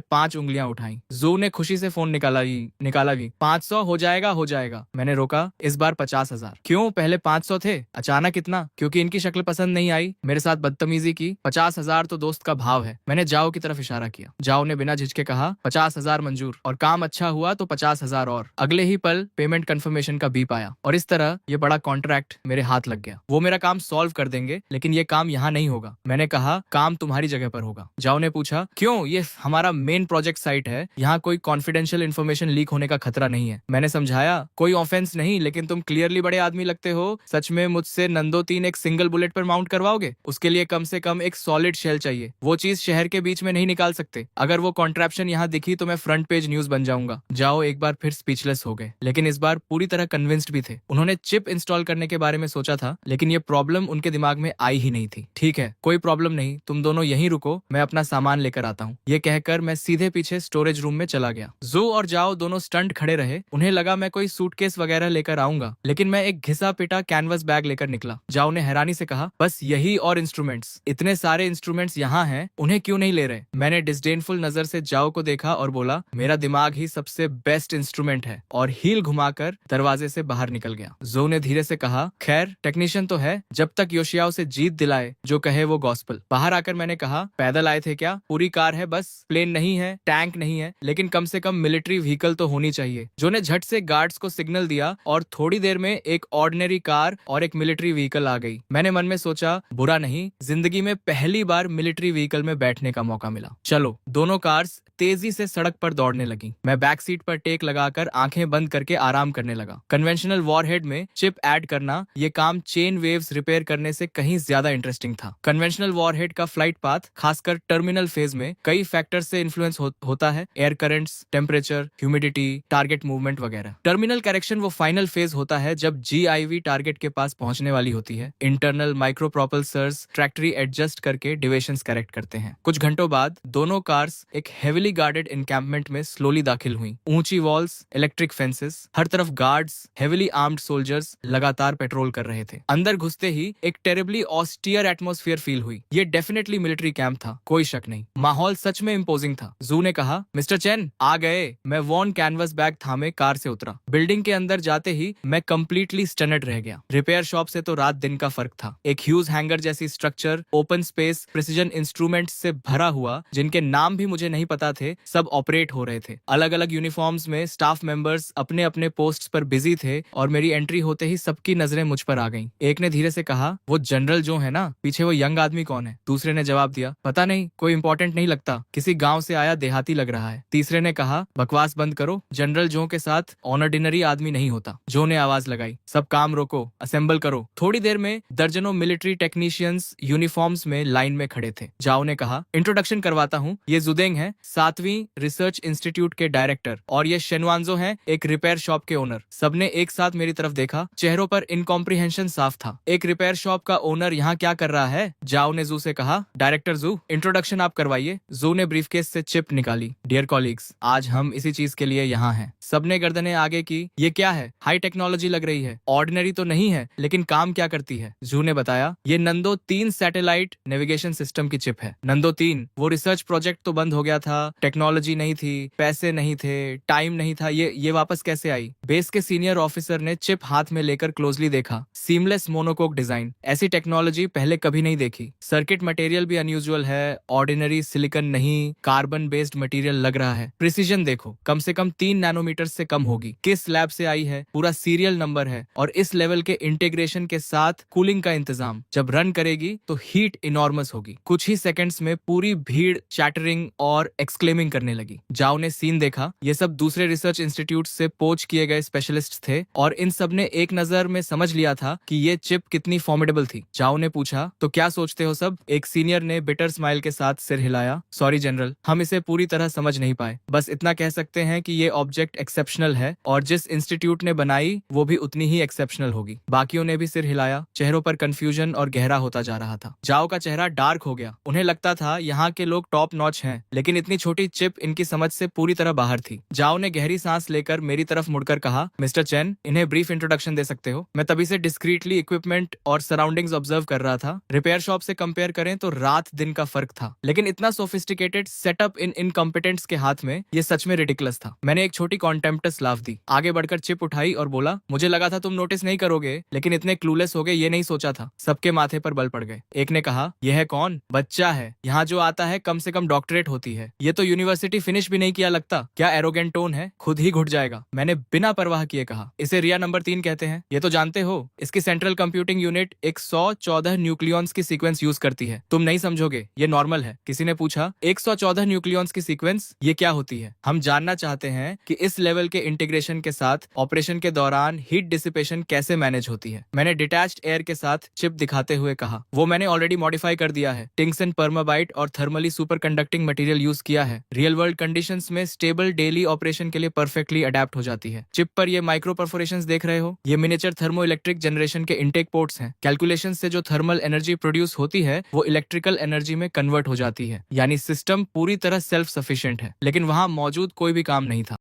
5 उंगलियां उठाई। जू ने खुशी से फोन निकाला भी। 500 हो जाएगा। मैंने रोका, इस बार 50,000। क्यों? पहले 500 थे, अचानक इतना? क्योंकि इनकी शक्ल पसंद नहीं आई, मेरे साथ बदतमीजी की। 50,000 तो दोस्त का भाव है। मैंने जाओ की तरफ इशारा किया। जाओ ने बिना झिझके कहा, 50,000 मंजूर, और काम अच्छा हुआ तो 50,000 और। अगले ही पल पेमेंट कंफर्मेशन का बीप आया और इस तरह ये बड़ा कॉन्ट्रैक्ट मेरे हाथ लग गया। वो मेरा काम सॉल्व कर देंगे, लेकिन ये काम यहाँ नहीं होगा। मैंने कहा, काम तुम्हारी जगह पर होगा। जाओ ने पूछा, क्यों? ये हमारा मेन प्रोजेक्ट साइट है, यहाँ कोई कॉन्फिडेंशियल इन्फॉर्मेशन लीक होने का खतरा नहीं है। मैंने समझाया, कोई ऑफेंस नहीं, लेकिन तुम क्लियरली बड़े आदमी लगते हो। सच में मुझसे नंदो 3 एक सिंगल बुलेट पर माउंट करवाओगे? उसके लिए कम से कम एक सॉलिड शेल चाहिए। वो चीज शहर के बीच में नहीं निकाल सकते। अगर वो कॉन्ट्रैप्शन यहाँ दिखी तो मैं फ्रंट पेज न्यूज बन जाऊंगा। जाओ एक बार फिर स्पीचलेस हो गए, लेकिन इस बार पूरी तरह कन्विंस्ड भी थे। उन्होंने चिप इंस्टॉल करने के बारे में सोचा था, लेकिन ये प्रॉब्लम उनके दिमाग में आई ही नहीं थी। ठीक है, कोई प्रॉब्लम नहीं, तुम दोनों यहीं रुको, मैं अपना सामान लेकर आता हूँ। ये कहकर मैं सीधे पीछे स्टोरेज रूम में चला गया। जू और जाओ दोनों स्टंट खड़े रहे। उन्हें लगा मैं कोई सूटकेस वगैरह लेकर आऊंगा, लेकिन मैं एक घिसा पिटा कैनवस बैग लेकर निकला। जाओ ने हैरानी से कहा, बस यही और इंस्ट्रूमेंट्स? इतने सारे इंस्ट्रूमेंट्स यहाँ हैं, उन्हें क्यों नहीं ले रहे? मैंने डिस्डेनफुल नजर से जाओ को देखा और बोला, मेरा दिमाग ही सबसे बेस्ट इंस्ट्रूमेंट है, और हील घुमाकर दरवाजे से बाहर निकल गया। जो ने धीरे से कहा, खैर टेक्नीशियन तो है, जब तक योशियाओ से जीत दिलाए, जो कहे वो गॉस्पल। बाहर आकर मैंने कहा, पैदल आए थे क्या? पूरी कार है बस, प्लेन नहीं है, टैंक नहीं है, लेकिन कम से कम मिलिट्री व्हीकल तो होनी चाहिए। जो ने झट से गार्ड्स को सिग्नल दिया और थोड़ी देर में एक ऑर्डिनरी कार और एक मिलिट्री व्हीकल आ गई। मैंने मन में सोचा, बुरा नहीं, जिंदगी में पहली बार मिलिट्री व्हीकल में बैठने का मौका मिला। चलो। दोनों कार्स तेजी से सड़क पर दौड़ने लगी। मैं बैक सीट पर टेक लगाकर आंखें बंद करके आराम करने लगा। कन्वेंशनल वॉरहेड में चिप ऐड करना, ये काम चेन वेव्स रिपेयर करने से कहीं ज्यादा इंटरेस्टिंग था। कन्वेंशनल वॉरहेड का फ्लाइट पाथ, खासकर टर्मिनल फेज में, कई फैक्टर से इन्फ्लुएंस होता है। Air currents, temperature, humidity, target movement वगैरह। टर्मिनल करेक्शन वो फाइनल फेज होता है जब GIV टारगेट के पास पहुंचने वाली होती है। इंटरनल माइक्रो प्रोपल्सर्स ट्रैक्टरी एडजस्ट करके डिविएशंस करेक्ट करते हैं। कुछ घंटों बाद दोनों कार्स एक हेविली गार्डेड एनकैंपमेंट में स्लोली दाखिल हुई। ऊंची वॉल्स, इलेक्ट्रिक फेंसेस, हर तरफ गार्ड्स, हेविली आर्म्ड सोल्जर्स लगातार पेट्रोल कर रहे थे। अंदर घुसते ही एक टेरिबली ऑस्टियर एटमॉस्फेयर फील हुई। ये डेफिनेटली मिलिट्री कैंप था, कोई शक नहीं। माहौल सच में इम्पोजिंग था। जू ने कहा, मिस्टर चेन आ गए। मैं वॉन कैनवस बैग थामे कार से उतरा। बिल्डिंग के अंदर जाते ही मैं कंप्लीटली स्टनड रह गया। रिपेयर शॉप से तो रात दिन का फर्क था। एक ह्यूज हैंगर जैसी structure, open space, precision instrument से भरा हुआ, जिनके नाम भी मुझे नहीं पता थे, सब ऑपरेट हो रहे थे। अलग अलग यूनिफॉर्म्स में स्टाफ मेंबर्स अपने अपने पोस्ट पर बिजी थे, और मेरी एंट्री होते ही सबकी नजरें मुझ पर आ गईं। एक ने धीरे से कहा, वो जनरल जो है ना, पीछे वो यंग आदमी कौन है? दूसरे ने जवाब दिया, पता नहीं, कोई इंपॉर्टेंट नहीं लगता, किसी गांव से आया देहाती लग रहा है। तीसरे ने कहा, बकवास बंद करो, जनरल जो के साथ ऑर्डिनरी आदमी नहीं होता। जो ने आवाज लगाई, सब काम रोको, असेंबल करो। थोड़ी देर में दर्जनों मिलिट्री टेक्नीशियंस यूनिफॉर्म्स में लाइन में खड़े थे। जाओ ने कहा, इंट्रोडक्शन करवाता हूँ, ये जुदेंग है, 7वीं रिसर्च इंस्टीट्यूट के डायरेक्टर, और ये शेनवांजो हैं, एक रिपेयर शॉप के ओनर। सबने एक साथ मेरी तरफ देखा। चेहरों पर इनकॉम्प्रिहेंशन साफ था। एक रिपेयर शॉप का ओनर यहाँ क्या कर रहा है? जाओ ने जू से कहा, डायरेक्टर जू, इंट्रोडक्शन आप करवाइए। जू ने ब्रीफकेस से चिप निकाली। डियर कॉलीग्स, आज हम इसी चीज के लिए यहाँ हैं। सबने गर्दनें आगे की। ये क्या है? हाई टेक्नोलॉजी लग रही है, ऑर्डिनरी तो नहीं है, लेकिन काम क्या करती है? जू ने बताया, ये नंदो 3 सैटेलाइट नेविगेशन सिस्टम की चिप है। नंदो 3, वो रिसर्च प्रोजेक्ट तो बंद हो गया था, टेक्नोलॉजी नहीं थी, पैसे नहीं थे, टाइम नहीं था, ये वापस कैसे आई? बेस के सीनियर ऑफिसर ने चिप हाथ में लेकर क्लोजली देखा। सीमलेस मोनोकोक डिजाइन, ऐसी टेक्नोलॉजी पहले कभी नहीं देखी। सर्किट मटेरियल भी अनयूजुअल है, ऑर्डिनरी सिलिकॉन नहीं, कार्बन बेस्ड मटेरियल लग रहा है। प्रिसीजन देखो, कम से कम 3 नैनोमीटर से कम होगी। किस लैब से आई है, पूरा सीरियल नंबर है, और इस लेवल के इंटीग्रेशन के साथ कूलिंग का इंतजाम। जब रन करेगी तो हीट इनॉर्मस होगी। कुछ ही सेकंड्स में पूरी भीड़ चैटरिंग और एक्सक्लेमिंग करने लगी। जाओ ने सीन देखा। ये सब दूसरे रिसर्च इंस्टीट्यूट से पोच किए गए स्पेशलिस्ट थे, और इन सब ने एक नजर में समझ लिया था कि ये चिप कितनी फॉर्मिडेबल थी। जाओ ने पूछा, तो क्या सोचते हो सब? एक सीनियर ने बिटर स्माइल के साथ सिर हिलाया। सॉरी जनरल, हम इसे पूरी तरह समझ नहीं पाए। बस इतना कह सकते हैं कि ये ऑब्जेक्ट एक्सेप्शनल है, और जिस इंस्टीट्यूट ने बनाई वो भी उतनी ही एक्सेप्शनल होगी। बाकियों ने भी सिर हिलाया। चेहरों पर कंफ्यूजन और गहरा होता जा रहा था। जाओ का चेहरा डार्क हो गया। उन्हें लगता था यहाँ के लोग टॉप नॉच हैं, लेकिन इतनी छोटी चिप इनकी समझ से पूरी तरह बाहर थी। जाओ ने गहरी सांस लेकर मेरी तरफ मुड़कर कहा, मिस्टर चेन, इन्हें ब्रीफ इंट्रोडक्शन दे सकते हो? मैं तभी से डिस्क्रीटली इक्विपमेंट और सराउंडिंग्स ऑब्जर्व कर रहा था। रिपेयर शॉप से कंपेयर करें तो रात दिन का फर्क था, लेकिन इतना सोफिस्टिकेटेड सेटअप इन इनकॉम्पिटेंट्स के हाथ में, ये सच में रिडिकुलस था। मैंने एक छोटी कॉन्टेम्प्टस लाफ दी, आगे बढ़कर चिप उठाई और बोला, मुझे लगा था तुम नोटिस नहीं करोगे, लेकिन इतने क्लूलेस हो गए ये नहीं सोचा था। सबके माथे पर बल पड़ गए। एक ने कहा, यह है कौन? बच्चा है, यहाँ जो आता है कम से कम डॉक्टरेट होती है। ये तो यूनिवर्सिटी फिनिश भी नहीं किया लगता। क्या एरोगेंट टोन है, खुद ही घुट जाएगा। मैंने बिना परवाह किए कहा, इसे रिया नंबर 3 कहते हैं, ये तो जानते हो। इसकी सेंट्रल कंप्यूटिंग यूनिट 114 न्यूक्लियॉन्स की सीक्वेंस यूज करती है। तुम नहीं समझोगे, ये नॉर्मल है। किसी ने पूछा, 114 न्यूक्लियॉन्स की सीक्वेंस, ये क्या होती है? हम जानना चाहते हैं कि इस लेवल के इंटीग्रेशन के साथ ऑपरेशन के दौरान हीट डिसिपेशन कैसे मैनेज होती है। मैंने डिटैच्ड एयर के साथ चिप दिखाते हुए कहा, वो मैंने ऑलरेडी मॉडिफाई कर दिया है। टिंगसन परमाबाइट और thermally super conducting material use किया है। रियल वर्ल्ड कंडीशंस में स्टेबल डेली ऑपरेशन के लिए परफेक्टली अडेप्ट हो जाती है। चिप पर ये माइक्रो परफोरेशंस देख रहे हो, ये मिनिएचर थर्मो इलेक्ट्रिक जनरेशन के इंटेक पोर्ट्स हैं। कैलकुलेशन से जो थर्मल एनर्जी प्रोड्यूस होती है वो इलेक्ट्रिकल एनर्जी में कन्वर्ट हो जाती है, यानी सिस्टम पूरी तरह सेल्फ सफिशिएंट है। लेकिन वहां मौजूद कोई भी काम नहीं था।